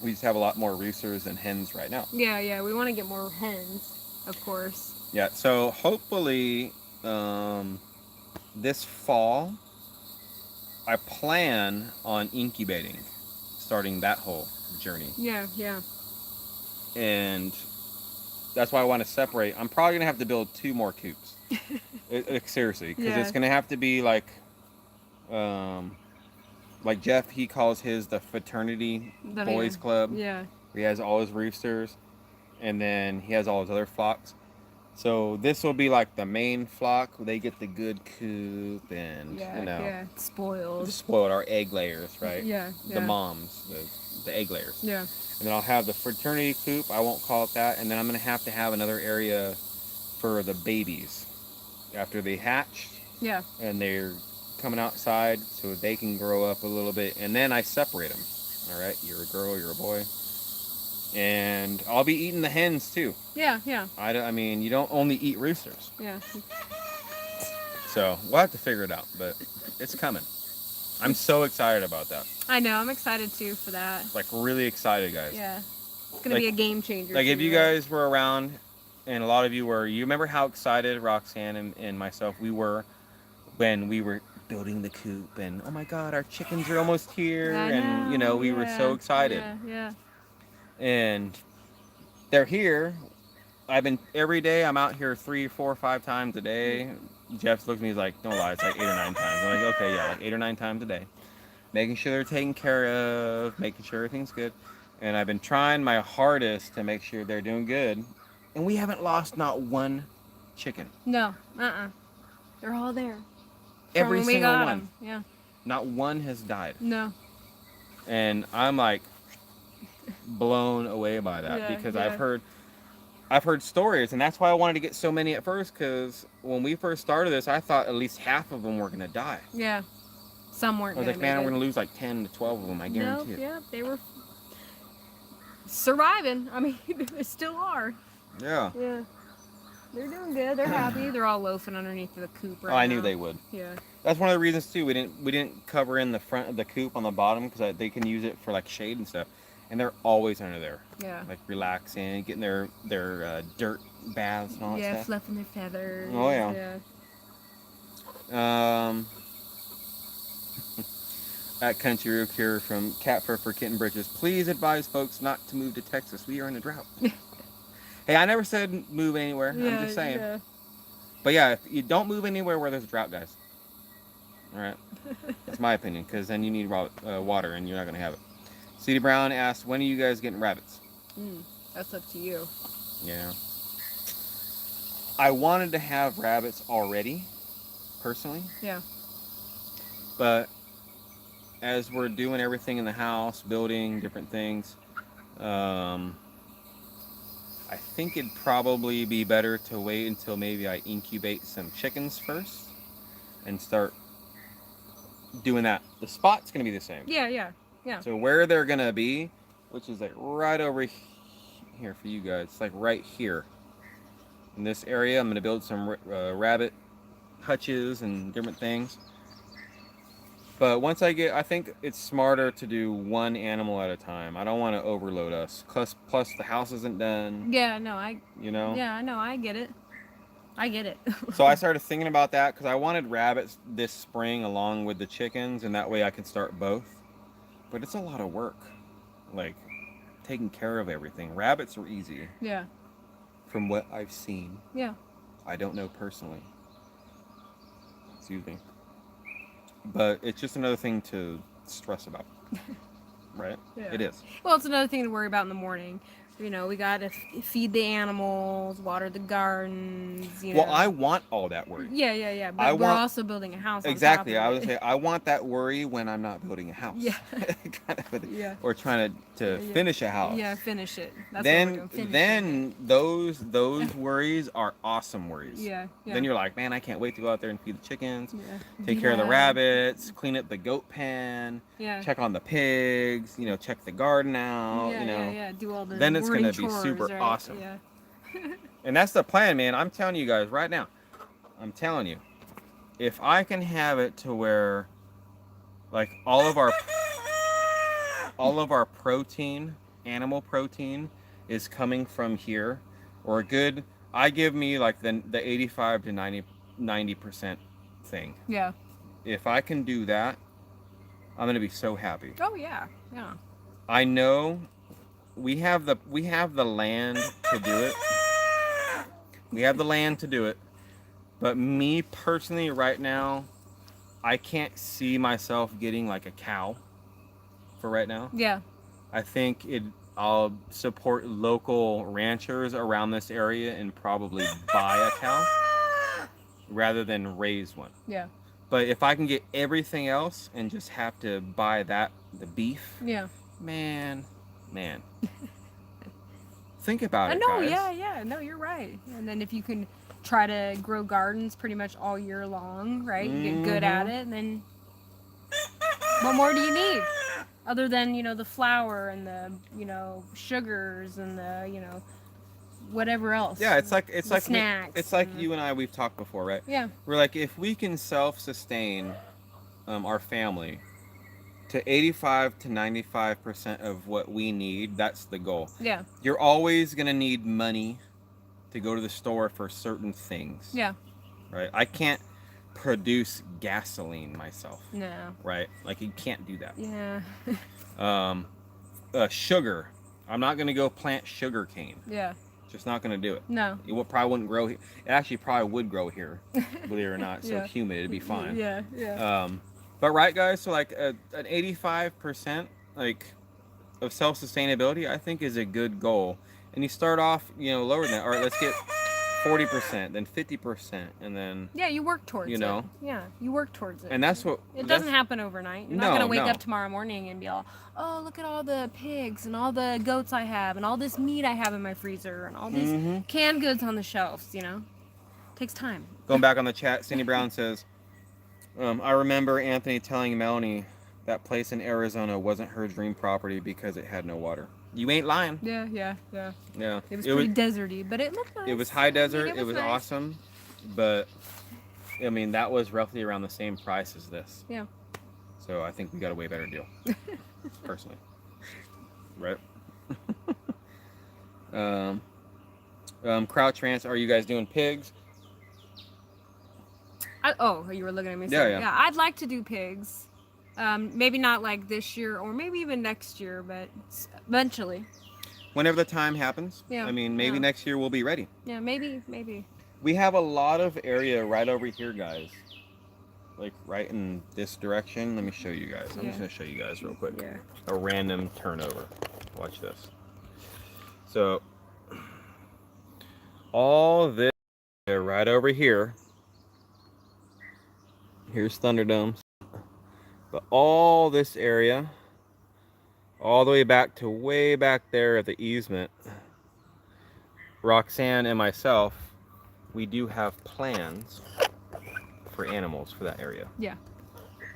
We just have a lot more roosters than hens right now. Yeah. We want to get more hens, of course. Yeah, so hopefully um, this fall I plan on incubating, starting that whole journey. Yeah. And that's why I want to separate. I'm probably gonna have to build 2 more coops. Seriously, because Yeah. it's gonna have to be like Jeff. He calls his the fraternity boys club. Yeah. Where he has all his roosters, and then he has all his other flocks. So this will be like the main flock. They get the good coop, and Yeah. Spoiled. spoiled our egg layers, right? Yeah. The moms, the egg layers. Yeah. And then I'll have the fraternity coop. I won't call it that. And then I'm gonna have to have another area for the babies after they hatch Yeah. and they're coming outside so they can grow up a little bit. And then I separate them. All right, you're a girl, you're a boy. And I'll be eating the hens too. Yeah. I mean, you don't only eat roosters. Yeah. So we'll have to figure it out, but it's coming. I'm so excited about that. I know. I'm excited too for that. Like really excited, guys. Yeah. It's gonna be a game changer. Like if too, you right? guys were around, and a lot of you were, you remember how excited Roxanne and myself we were when we were building the coop, and oh my God, our chickens are almost here, I and you know we were so excited. Yeah. And they're here. Every day I'm out here 3, 4, 5 times a day. Jeff looks at me, he's like, don't lie, it's like 8 or 9 times. I'm like, okay, yeah, like 8 or 9 times a day. Making sure they're taken care of, making sure everything's good. And I've been trying my hardest to make sure they're doing good. And we haven't lost not one chicken. No. They're all there. Every From when we single got one. 'em. Yeah. Not one has died. No. And I'm like blown away by that Yeah, because yeah. I've heard stories, and that's why I wanted to get so many at first, because when we first started this, I thought at least half of them were going to die. Yeah. Some weren't. I was like, man, we're going to lose like 10 to 12 of them, I guarantee it. Yeah, they were surviving. I mean, they still are. Yeah. Yeah. They're doing good. They're happy. They're all loafing underneath the coop right Oh, I now. knew they would. Yeah. That's one of the reasons too. We didn't cover in the front of the coop on the bottom because they can use it for like shade and stuff, and they're always under there, Yeah. like relaxing, getting their dirt baths and all that Yeah, stuff. fluffing their feathers. Oh, yeah. At Country Road Cure from Cat Fur for Kitten Britches. Please advise folks not to move to Texas. We are in a drought. Hey, I never said move anywhere. I'm just saying. Yeah. But yeah, if you don't move anywhere where there's a drought, guys. All right, that's my opinion, because then you need water, and you're not gonna have it. C.D. Brown asked, "When are you guys getting rabbits?" That's up to you. Yeah. I wanted to have rabbits already, personally. Yeah. But as we're doing everything in the house, building different things, I think it'd probably be better to wait until maybe I incubate some chickens first and start doing that. The spot's gonna be the same. Yeah. So where they're gonna be, which is like right over here for you guys, it's like right here in this area. I'm gonna build some rabbit hutches and different things. But once I think it's smarter to do one animal at a time. I don't want to overload us. Plus the house isn't done. Yeah, no, I get it. So I started thinking about that because I wanted rabbits this spring along with the chickens, and that way I could start both. But it's a lot of work, like taking care of everything. Rabbits are easy. Yeah. From what I've seen. Yeah. I don't know personally. Excuse me. But it's just another thing to stress about. Right? Yeah. It is. Well, it's another thing to worry about in the morning. You know, we got to feed the animals, water the gardens, you Well, know. I want all that worry. Yeah. But I we're want- also building a house Exactly. on I top would of it. say I want that worry when I'm not building a house. Yeah. Kind of, Yeah. or trying to Yeah. finish a house. Yeah, finish it. That's what we're Then doing. Finishing then those worries are awesome worries. Yeah. Then you're like, man, I can't wait to go out there and feed the chickens, Yeah. take care of the rabbits, clean up the goat pen, Yeah. check on the pigs, you know, check the garden out, Yeah, you know. yeah. Do all the Then it's morning gonna be chores, super right? awesome. Yeah. And that's the plan, man. I'm telling you guys right now. I'm telling you. If I can have it to where like all of our protein, animal protein is coming from here, or a good, I give me like the 85 to 90% thing. Yeah. If I can do that, I'm going to be so happy. Oh yeah. Yeah. I know we have the land to do it. We have the land to do it. But me personally right now, I can't see myself getting like a cow for right now. Yeah. I think I'll support local ranchers around this area and probably buy a cow rather than raise one. Yeah. But if I can get everything else and just have to buy the beef, Yeah. man. Think about it, No, guys. yeah. No, you're right. And then if you can try to grow gardens pretty much all year long, right? You get good at it, and then what more do you need? Other than, you know, the flour and the, you know, sugars and the, you know, whatever else. Yeah, it's like snacks. It's like you and I, we've talked before, right? Yeah. We're like, if we can self-sustain our family to 85 to 95% of what we need, that's the goal. Yeah. You're always gonna need money to go to the store for certain things. Yeah. Right? I can't produce gasoline myself. No. Right? Like, you can't do that. Yeah. Sugar. I'm not gonna go plant sugar cane. Yeah. Just not gonna do it. No. It probably wouldn't grow here. It actually probably would grow here, believe it or not. So Yeah. humid, it'd be fine. Yeah. But right, guys. So like an 85% like of self-sustainability, I think is a good goal. And you start off, you know, lower than that. All right, let's get 40%, then 50%, and then Yeah, you work towards you know. it. Yeah, you work towards it. And that's what It doesn't happen overnight. You're not No, gonna wake no. up tomorrow morning and be all, oh, look at all the pigs and all the goats I have and all this meat I have in my freezer and all these canned goods on the shelves. You know, takes time. Going back on the chat, Cindy Brown says, I remember Anthony telling Melanie that place in Arizona wasn't her dream property because it had no water. You ain't lying. Yeah. Yeah. It was pretty deserty, but it looked nice. It was high desert. It It was nice. awesome, but I mean that was roughly around the same price as this. Yeah. So I think we got a way better deal, personally. Right. Crouch Rants, are you guys doing pigs? Oh, you were looking at me. Yeah, Sorry. yeah. I'd like to do pigs. Maybe not like this year or maybe even next year, but eventually. Whenever the time happens. Yeah, I mean, maybe yeah. next year we'll be ready. Yeah, maybe. We have a lot of area right over here, guys. Like right in this direction. Let me show you guys. I'm just gonna show you guys real quick. Yeah. A random turnover. Watch this. So all this area right over here. Here's Thunderdome. But all this area, all the way back there at the easement, Roxanne and myself, we do have plans for animals for that area. Yeah,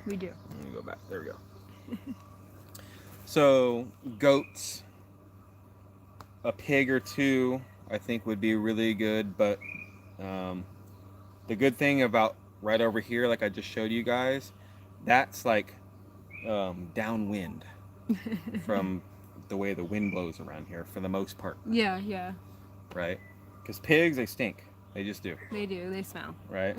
we do. Let me go back. There we go. So goats, a pig or two, I think would be really good. But the good thing about right over here, like I just showed you guys, that's like downwind from the way the wind blows around here for the most part. Yeah. Right? Because pigs, they stink. They just do. They do. They smell. Right?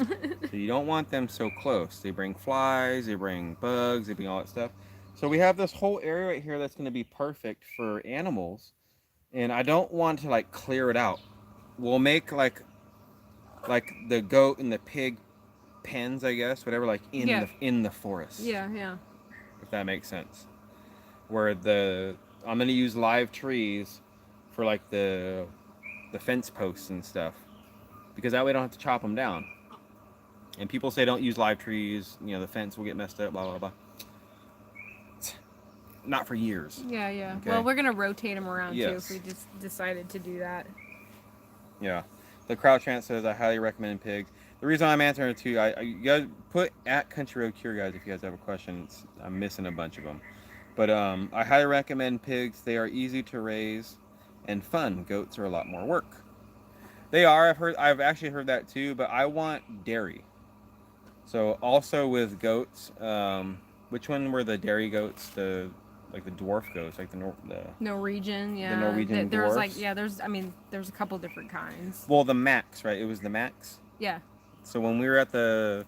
So you don't want them so close. They bring flies, they bring bugs, they bring all that stuff. So we have this whole area right here that's going to be perfect for animals. And I don't want to like clear it out. We'll make like the goat and the pig pens, I guess, whatever, like in the forest. Yeah. If that makes sense. Where I'm going to use live trees for like the fence posts and stuff, because that way I don't have to chop them down. And people say don't use live trees, you know, the fence will get messed up, blah blah blah. Not for years. Yeah, yeah. Okay. Well, we're gonna rotate them around too Yes. if we just decided to do that. Yeah. The Crouch Rant says I highly recommend pigs. The reason I'm answering it too, you guys put at Country Road Cure, guys, if you guys have a question. I'm missing a bunch of them. But I highly recommend pigs. They are easy to raise and fun. Goats are a lot more work. They are. I've actually heard that too, but I want dairy. So also with goats, which one were the dairy goats? The dwarf goats, like the Norwegian, yeah. The Norwegian there's dwarfs? there's a couple different kinds. Well, the Max, right? It was the Max. Yeah. So when we were at the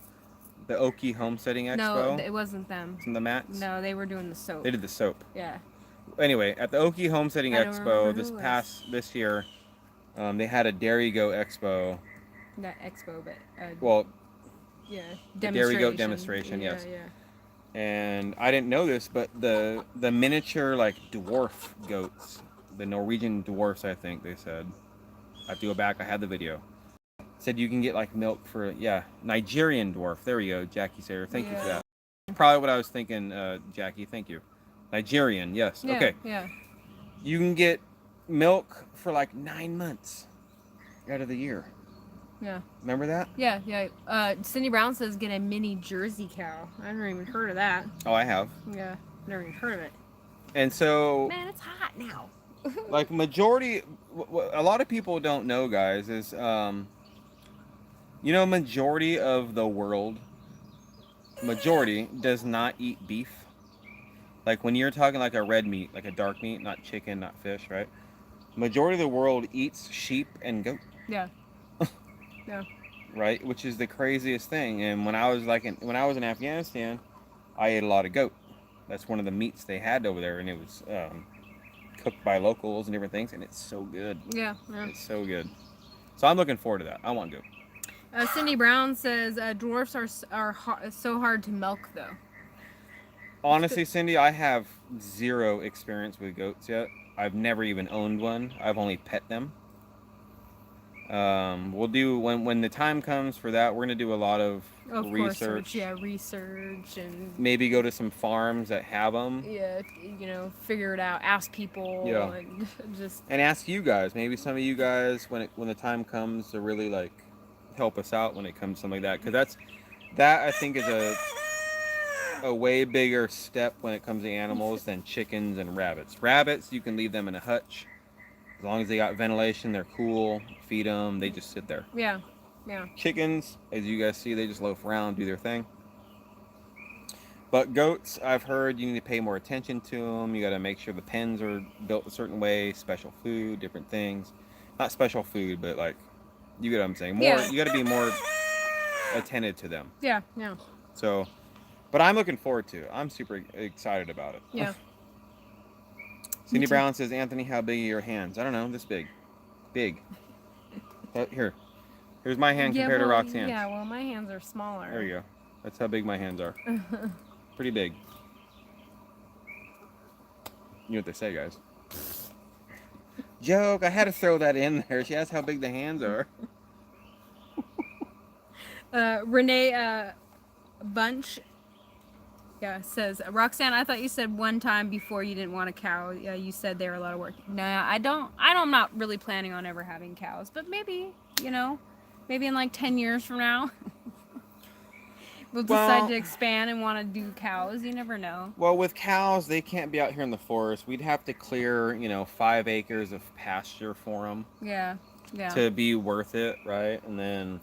Oki Homesteading Expo, No, it wasn't them. from the Max. No, they were doing the soap. They did the soap. Yeah. Anyway, at the Oki Homesteading I don't Expo remember who it was. this year, they had a Dairy Goat Expo. Not expo, but Well, yeah, the Dairy Goat demonstration, yeah, yes. Yeah. And I didn't know this, but the miniature like dwarf goats, the Norwegian dwarfs, I think they said. I have to go back. I had the video. Said you can get like milk for Nigerian dwarf. There we go, Jackie Sayer. Thank you for that. Probably what I was thinking, Jackie. Thank you. Nigerian, yes. Yeah, Okay. Yeah. You can get milk for like 9 months out of the year. Yeah. Remember that? Yeah, yeah. Cindy Brown says get a mini Jersey cow. I never even heard of that. Oh, I have. Yeah, never even heard of it. And so, Man, it's hot now. like majority, what a lot of people don't know, guys, is majority of the world, does not eat beef. Like when you're talking like a red meat, like a dark meat, not chicken, not fish, right? Majority of the world eats sheep and goat. Yeah. Yeah. Right, which is the craziest thing. And when I was in Afghanistan, I ate a lot of goat. That's one of the meats they had over there, and it was cooked by locals and different things, and it's so good. Yeah. Yeah. It's so good. So I'm looking forward to that. I want goat. Cindy Brown says dwarfs are so hard to milk though. Honestly, Cindy, I have zero experience with goats yet. I've never even owned one. I've only pet them. We'll do when the time comes for that. We're gonna do a lot of research. Research and maybe go to some farms that have them. Yeah, figure it out. Ask people. Yeah. And just and ask you guys. Maybe some of you guys when the time comes to really like help us out when it comes to something like that, because that I think is a way bigger step when it comes to animals than chickens and rabbits. Rabbits, you can leave them in a hutch. As long as they got ventilation, they're cool. Feed them, they just sit there. Yeah, yeah. Chickens, as you guys see, they just loaf around, do their thing. But goats, I've heard you need to pay more attention to them. You got to make sure the pens are built a certain way, special food, different things. Not special food, but like, you get what I'm saying. More, Yeah. You got to be more attentive to them. Yeah, yeah. So, but I'm looking forward to it. I'm super excited about it. Yeah. Cindy Brown says, Anthony, how big are your hands? I don't know, this big. Big. Here's my hand compared to Rox's hands. Yeah, well, my hands are smaller. There you go. That's how big my hands are. Pretty big. You know what they say, guys. Joke, I had to throw that in there. She asked how big the hands are. Renee Bunch says, Roxanne, I thought you said one time before you didn't want a cow. Yeah, you said they were a lot of work. No, I'm not really planning on ever having cows, but maybe, maybe in like 10 years from now, we'll decide to expand and want to do cows. You never know. Well, with cows, they can't be out here in the forest. We'd have to clear, 5 acres of pasture for them. Yeah, yeah. To be worth it, right? And then,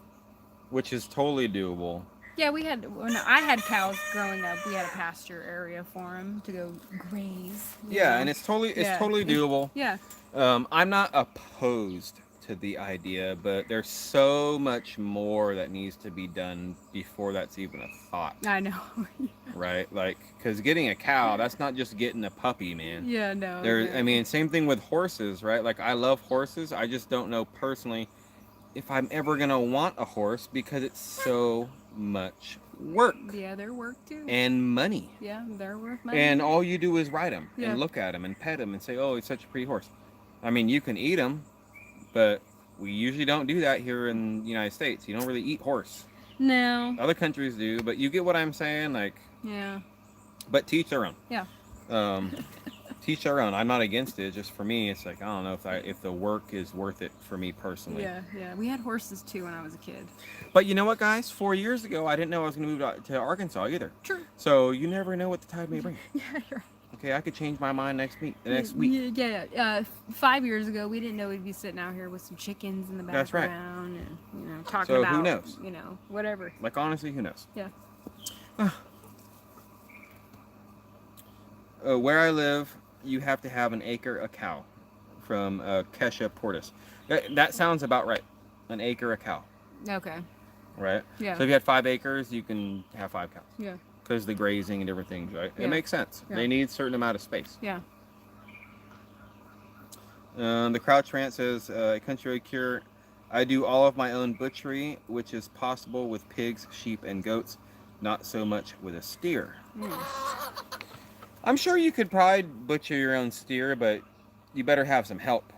which is totally doable. Yeah, when I had cows growing up, we had a pasture area for them to go graze. Yeah, and it's totally doable. Yeah. I'm not opposed to the idea, but there's so much more that needs to be done before that's even a thought. I know. Right? Like, because getting a cow, that's not just getting a puppy, man. Yeah, no. I mean, same thing with horses, right? Like, I love horses. I just don't know personally if I'm ever going to want a horse because it's so much work. Yeah, they're work too. And money. Yeah, they're worth money. And all you do is ride them Yeah. and look at them and pet them and say, oh, it's such a pretty horse. I mean, you can eat them, but we usually don't do that here in the United States. You don't really eat horse. No. Other countries do, but you get what I'm saying, like. Yeah. But teach their own. Yeah. Teach their own. I'm not against it. Just for me, it's like I don't know if the work is worth it for me personally. Yeah, yeah. We had horses too when I was a kid. But you know what, guys? 4 years ago, I didn't know I was going to move to Arkansas either. True. So you never know what the tide may bring. Yeah, you're Okay, I could change my mind next week. Yeah. 5 years ago, we didn't know we'd be sitting out here with some chickens in the That's right. background and talking So about who knows? Whatever. Like honestly, who knows? Yeah. Where I live, you have to have an acre a cow, from Kesha Portis. That sounds about right. An acre a cow, Okay. right? Yeah. So if you had 5 acres, you can have 5 cows. Yeah. Because the grazing and different things, right? Yeah. It makes sense. Yeah. They need a certain amount of space. Yeah. The Crouch Rant says, Country Road Cure, I do all of my own butchery, which is possible with pigs, sheep, and goats, not so much with a steer. I'm sure you could probably butcher your own steer, but you better have some help,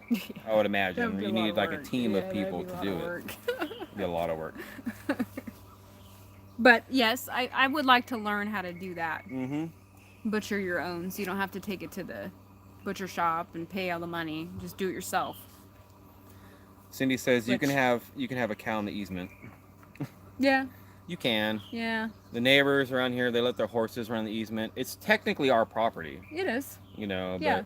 I would imagine. You need like a team of people to do it. It'd be a lot of work. But yes, I would like to learn how to do that. Mm-hmm. Butcher your own, so you don't have to take it to the butcher shop and pay all the money. Just do it yourself. Cindy says you Which- can have a cow in the easement. Yeah. You can. Yeah. The neighbors around here, they let their horses run the easement. It's technically our property, It is. but Yeah.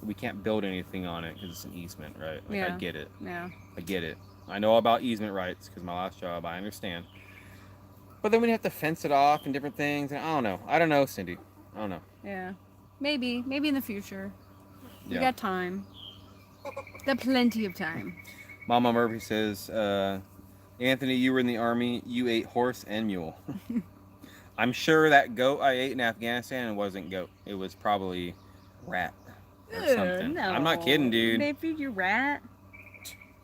we can't build anything on it because it's an easement, right? Like, I Yeah. get it. Yeah. I get it. I know about easement rights because my last job, I understand. But then we'd have to fence it off and different things. And I don't know, Cindy. I don't know. Yeah. Maybe in the future. We Yeah. got time. Got plenty of time. Mama Murphy says, Anthony, you were in the army. You ate horse and mule. I'm sure that goat I ate in Afghanistan wasn't goat. It was probably rat or something. No. I'm not kidding, dude. They feed you rat.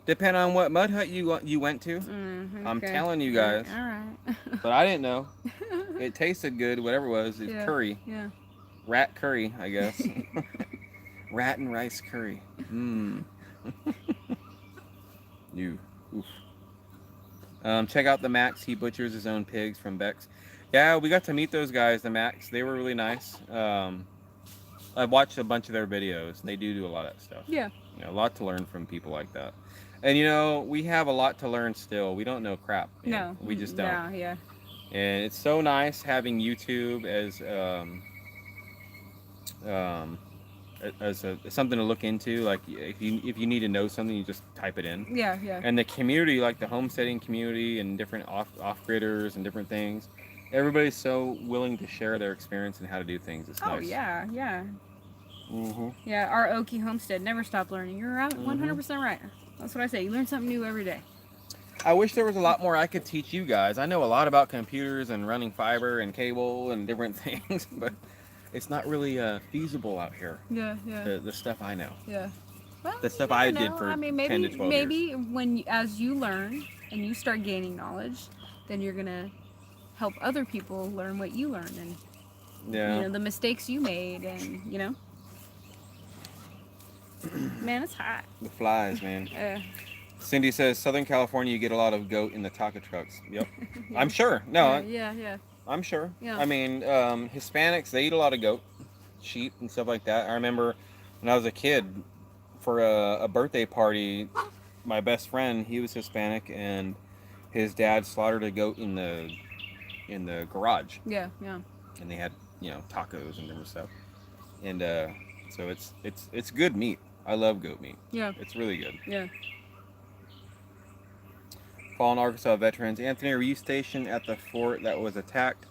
Depend on what mud hut you went to. I'm Okay. telling you guys. All right. But I didn't know. It tasted good, whatever it was. It's Yeah. curry. Yeah. Rat curry, I guess. Rat and rice curry. Mmm. You. Oof. Check out the Max. He butchers his own pigs from Bex. Yeah, we got to meet those guys, the Max. They were really nice. I've watched a bunch of their videos. They do a lot of that stuff. Yeah. A lot to learn from people like that. And we have a lot to learn still. We don't know crap. No. We just don't. No, yeah. And it's so nice having YouTube as something to look into. Like if you need to know something, you just type it in. Yeah, yeah. And the community, like the homesteading community and different off-gridders and different things, everybody's so willing to share their experience and how to do things. It's Oh, nice. yeah, yeah. Mm-hmm. Yeah, our Okie homestead never stopped learning. You're right, 100% right. That's what I say. You learn something new every day. I wish there was a lot more I could teach you guys. I know a lot about computers and running fiber and cable and different things, but it's not really feasible out here. Yeah, yeah, The stuff I know. yeah. Well, The stuff you I never did know. for I mean, 10 to 12 maybe as you learn and you start gaining knowledge, then you're gonna help other people learn what you learned and Yeah. the mistakes you made and Man, it's hot. The flies, man. Cindy says, Southern California, you get a lot of goat in the taco trucks. Yep. Yeah. I'm sure. No, Yeah. I'm sure. Yeah. I mean, Hispanics, they eat a lot of goat, sheep, and stuff like that. I remember when I was a kid, for a birthday party, my best friend, he was Hispanic, and his dad slaughtered a goat in the garage, Yeah. and they had tacos and different stuff, and so it's good meat. I love goat meat. Yeah. It's really good. Yeah. Fallen Arkansas veterans. Anthony, were you stationed at the fort that was attacked?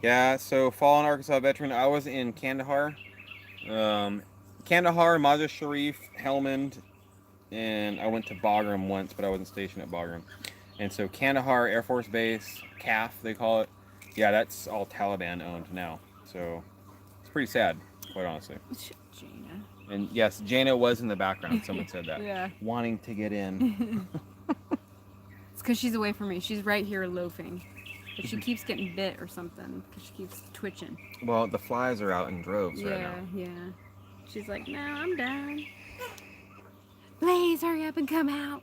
Yeah, so Fallen Arkansas veteran, I was in Kandahar. Kandahar, Mazar Sharif, Helmand, and I went to Bagram once, but I wasn't stationed at Bagram. And so Kandahar Air Force Base, CAF, they call it. Yeah, that's all Taliban owned now. So it's pretty sad, quite honestly. Gina. And yes, Jana was in the background. Someone said that. Yeah. Wanting to get in. It's because she's away from me. She's right here loafing. But she keeps getting bit or something because she keeps twitching. Well, the flies are out in droves right Yeah, now. yeah. She's like, no, I'm done. Please hurry up and come out.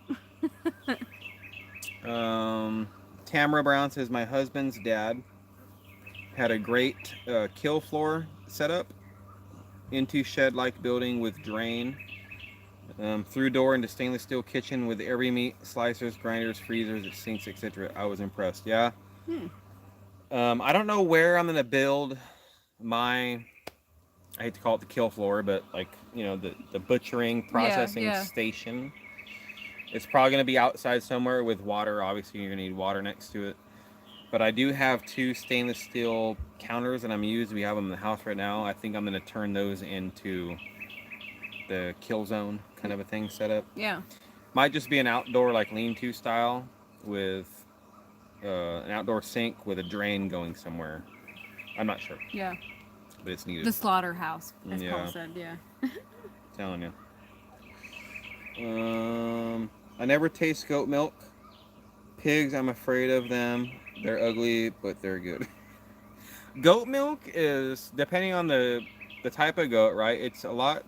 Tamara Brown says my husband's dad had a great kill floor set up into shed-like building with drain. Through door into stainless steel kitchen with every meat, slicers, grinders, freezers, sinks, etc. I was impressed. Yeah. I don't know where I'm gonna build my. I hate to call it the kill floor, but like the butchering processing station. It's probably gonna be outside somewhere with water. Obviously, you're gonna need water next to it. But I do have 2 stainless steel counters that I'm using. We have them in the house right now. I think I'm gonna turn those into the kill zone kind of a thing set up. Yeah. Might just be an outdoor like lean-to style with an outdoor sink with a drain going somewhere. I'm not sure. Yeah. But it's needed. The slaughterhouse, as Yeah. Paul said. Yeah. Telling you. I never taste goat milk. Pigs, I'm afraid of them. They're ugly, but they're good. Goat milk is, depending on the type of goat, right?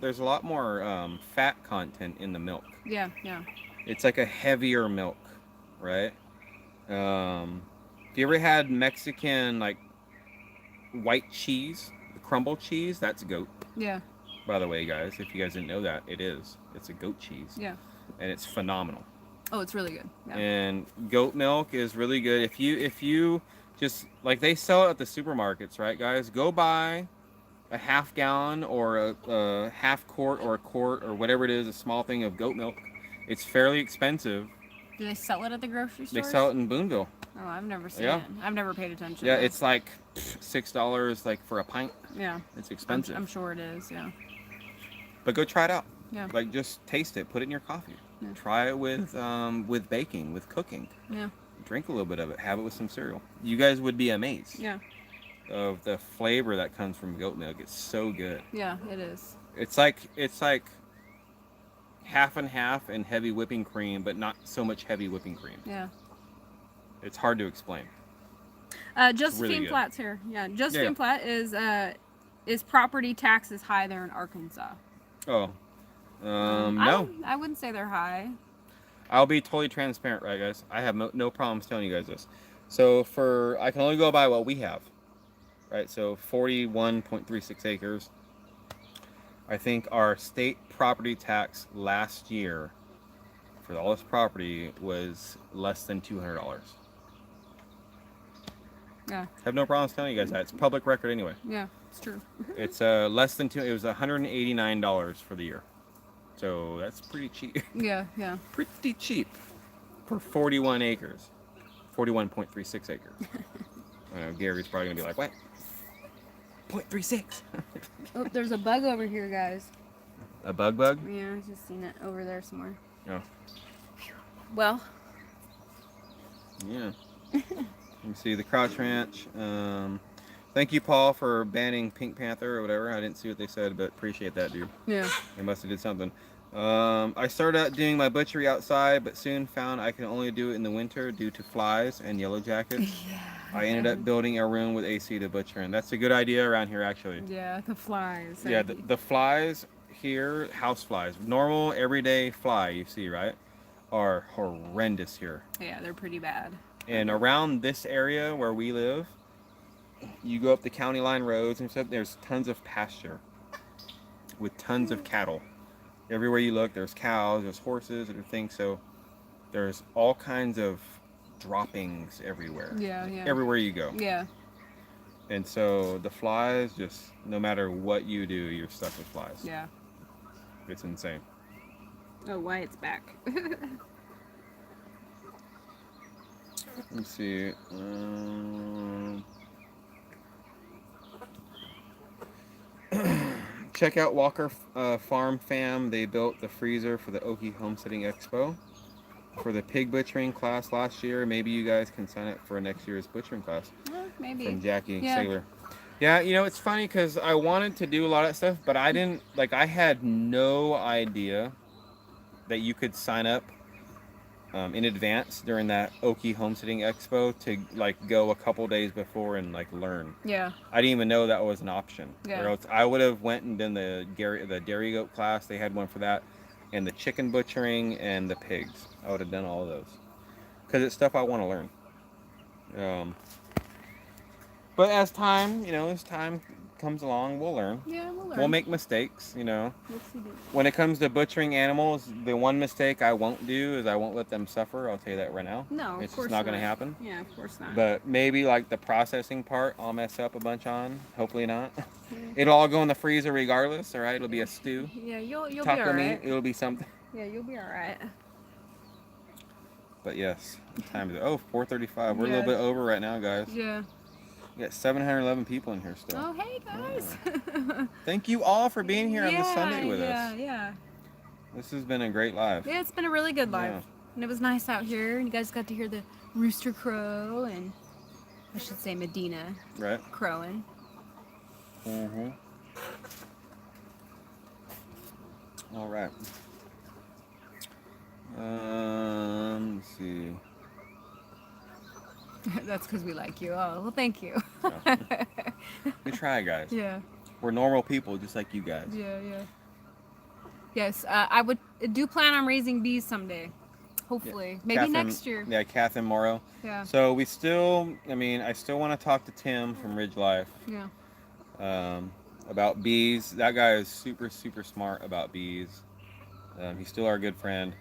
There's a lot more fat content in the milk. Yeah, yeah. It's like a heavier milk, right? Have you ever had Mexican like white cheese, the crumble cheese? That's goat. Yeah. By the way, guys, if you guys didn't know that, it is. It's a goat cheese. Yeah. And it's phenomenal. Oh, it's really good. Yeah. And goat milk is really good. If you just like they sell it at the supermarkets, right, guys? Go buy a half gallon or a half quart or a quart or whatever it is, a small thing of goat milk. It's fairly expensive. Do they sell it at the grocery store? They sell it in Booneville. Oh, I've never seen Yeah. it. I've never paid attention. Yeah, though. it's like $6 like for a pint. Yeah. It's expensive. I'm sure it is. Yeah. But go try it out. Yeah. Like just taste it, put it in your coffee. Yeah. Try it with baking, with cooking. Yeah. Drink a little bit of it. Have it with some cereal. You guys would be amazed. Yeah. Of the flavor that comes from goat milk. It's so good. Yeah, it is. It's like half and half and heavy whipping cream, but not so much heavy whipping cream. Yeah. It's hard to explain. Josephine really good. Platt's here. Yeah, Josephine Yeah. Platt is property taxes high there in Arkansas? Oh, no. I wouldn't say they're high. I'll be totally transparent, right, guys? I have no problems telling you guys this. So I can only go by what we have, right? So 41.36 acres. I think our state property tax last year for all this property was less than $200. Yeah. I have no problems telling you guys that. It's public record anyway. Yeah, it's true. It's less than it was $189 for the year. So that's pretty cheap. Yeah, yeah. Pretty cheap for 41 acres. 41.36 acres. I know Gary's probably gonna be like, what? 0.36. Oh, there's a bug over here, guys. A bug? Yeah, I just seen it over there somewhere. Oh. Well. Yeah. Let me see the Crouch Ranch. Thank you, Paul, for banning Pink Panther or whatever. I didn't see what they said, but appreciate that, dude. Yeah. They must have did something. I started out doing my butchery outside, but soon found I can only do it in the winter due to flies and yellow jackets. Yeah. I ended up building a room with AC to butcher, and that's a good idea around here, actually. Yeah, the flies. Yeah, the flies here, house flies, normal everyday fly you see, right, are horrendous here. Yeah, they're pretty bad. And around this area where we live, you go up the county line roads and stuff, there's tons of pasture with tons of cattle. Everywhere you look, there's cows, there's horses, and things. So there's all kinds of droppings everywhere. Yeah, yeah. Everywhere you go. Yeah. And so the flies, just no matter what you do, you're stuck with flies. Yeah. It's insane. Oh, Wyatt's back. Let's see. Check out Walker Farm Fam. They built the freezer for the Okie Homesteading Expo for the pig butchering class last year. Maybe you guys can sign up for next year's butchering class. Maybe. From Jackie Yeah. Saylor. Yeah, it's funny because I wanted to do a lot of that stuff, but I didn't, I had no idea that you could sign up in advance during that Okie Homesteading Expo to go a couple days before and learn. Yeah. I didn't even know that was an option. Yeah. Or else I would have went and done the dairy goat class. They had one for that. and the chicken butchering and the pigs. I would have done all of those because it's stuff I want to learn. But as time, as time comes along, we'll learn. Yeah, we'll learn. We'll make mistakes, Yes, we do. When it comes to butchering animals, the one mistake I won't do is I won't let them suffer. I'll tell you that right now. No, it's of course just not going to happen. Yeah, of course not. But maybe like the processing part, I'll mess up a bunch on. Hopefully not. It'll all go in the freezer regardless. All right, it'll be a stew. Yeah, you'll be Taco all meat. right. It'll be something. Yeah, you'll be all right. But yes, what time is it? Oh, 4:35. We're a Yeah. little bit over right now, guys. Yeah. We got 711 people in here still. Oh, hey guys. Thank you all for being here on this Sunday with us. Yeah. This has been a great live. Yeah, it's been a really good live. Yeah. And it was nice out here. And you guys got to hear the rooster crow and I should say Medina Right? crowing. Mm-hmm. All right. Let's see. That's because we like you. Oh, well, thank you. We try, guys. Yeah. We're normal people, just like you guys. Yeah. Yes, I would do plan on raising bees someday. Hopefully. Maybe Catherine- next year. Yeah, Catherine Morrow. Yeah. So we still, I still want to talk to Tim from Ridge Life Yeah. about bees. That guy is super, super smart about bees. He's still our good friend.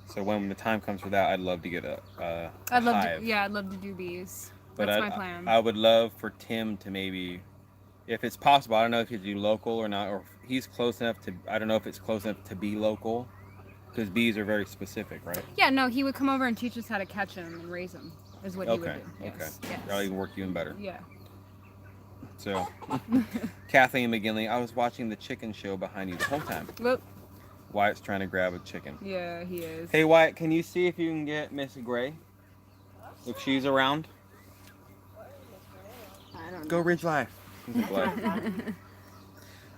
So when the time comes for that, I'd love to get a I'd love hive. to. Yeah, I'd love to do bees. But That's my plan. I would love for Tim to maybe, if it's possible, I don't know if he'd do local or not, or if he's close enough to, I don't know if it's close enough to be local, because bees are very specific, right? Yeah, no, he would come over and teach us how to catch them and raise them. Is what he would Okay, do. okay. Yes. That'll even work even better. Yeah. So, Kathleen McGinley, I was watching the chicken show behind you the whole time. Whoop. Wyatt's trying to grab a chicken. Yeah, he is. Hey Wyatt, can you see if you can get Miss Gray? If she's around? I don't know. Go Ridge Life.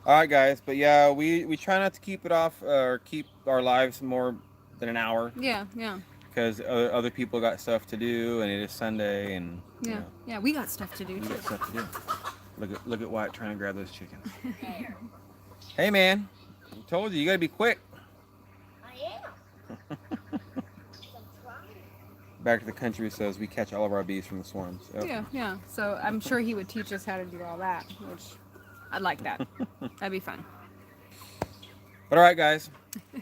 Alright guys, but yeah, we try not to keep it off or keep our lives more than an hour. Yeah. Because other people got stuff to do and it is Sunday and Yeah. Yeah, we got stuff to do we too. got stuff to do. Look at Wyatt trying to grab those chickens. Hey man, I told you gotta be quick. I am. Back to the Country says we catch all of our bees from the swarms. Yep. Yeah. So I'm sure he would teach us how to do all that, which I'd like that. That'd be fun. But all right, guys.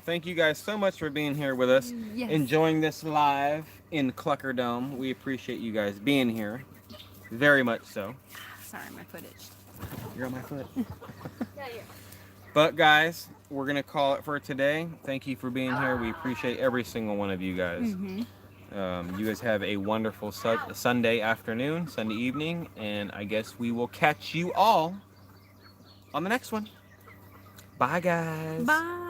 Thank you guys so much for being here with us. Yes. Enjoying this live in Clucker Dome. We appreciate you guys being here. Very much so. Sorry, my footage. You're on my foot. Yeah, yeah. But guys, we're going to call it for today. Thank you for being here. We appreciate every single one of you guys. Mm-hmm. You guys have a wonderful Sunday afternoon, Sunday evening, and I guess we will catch you all on the next one. Bye, guys. Bye.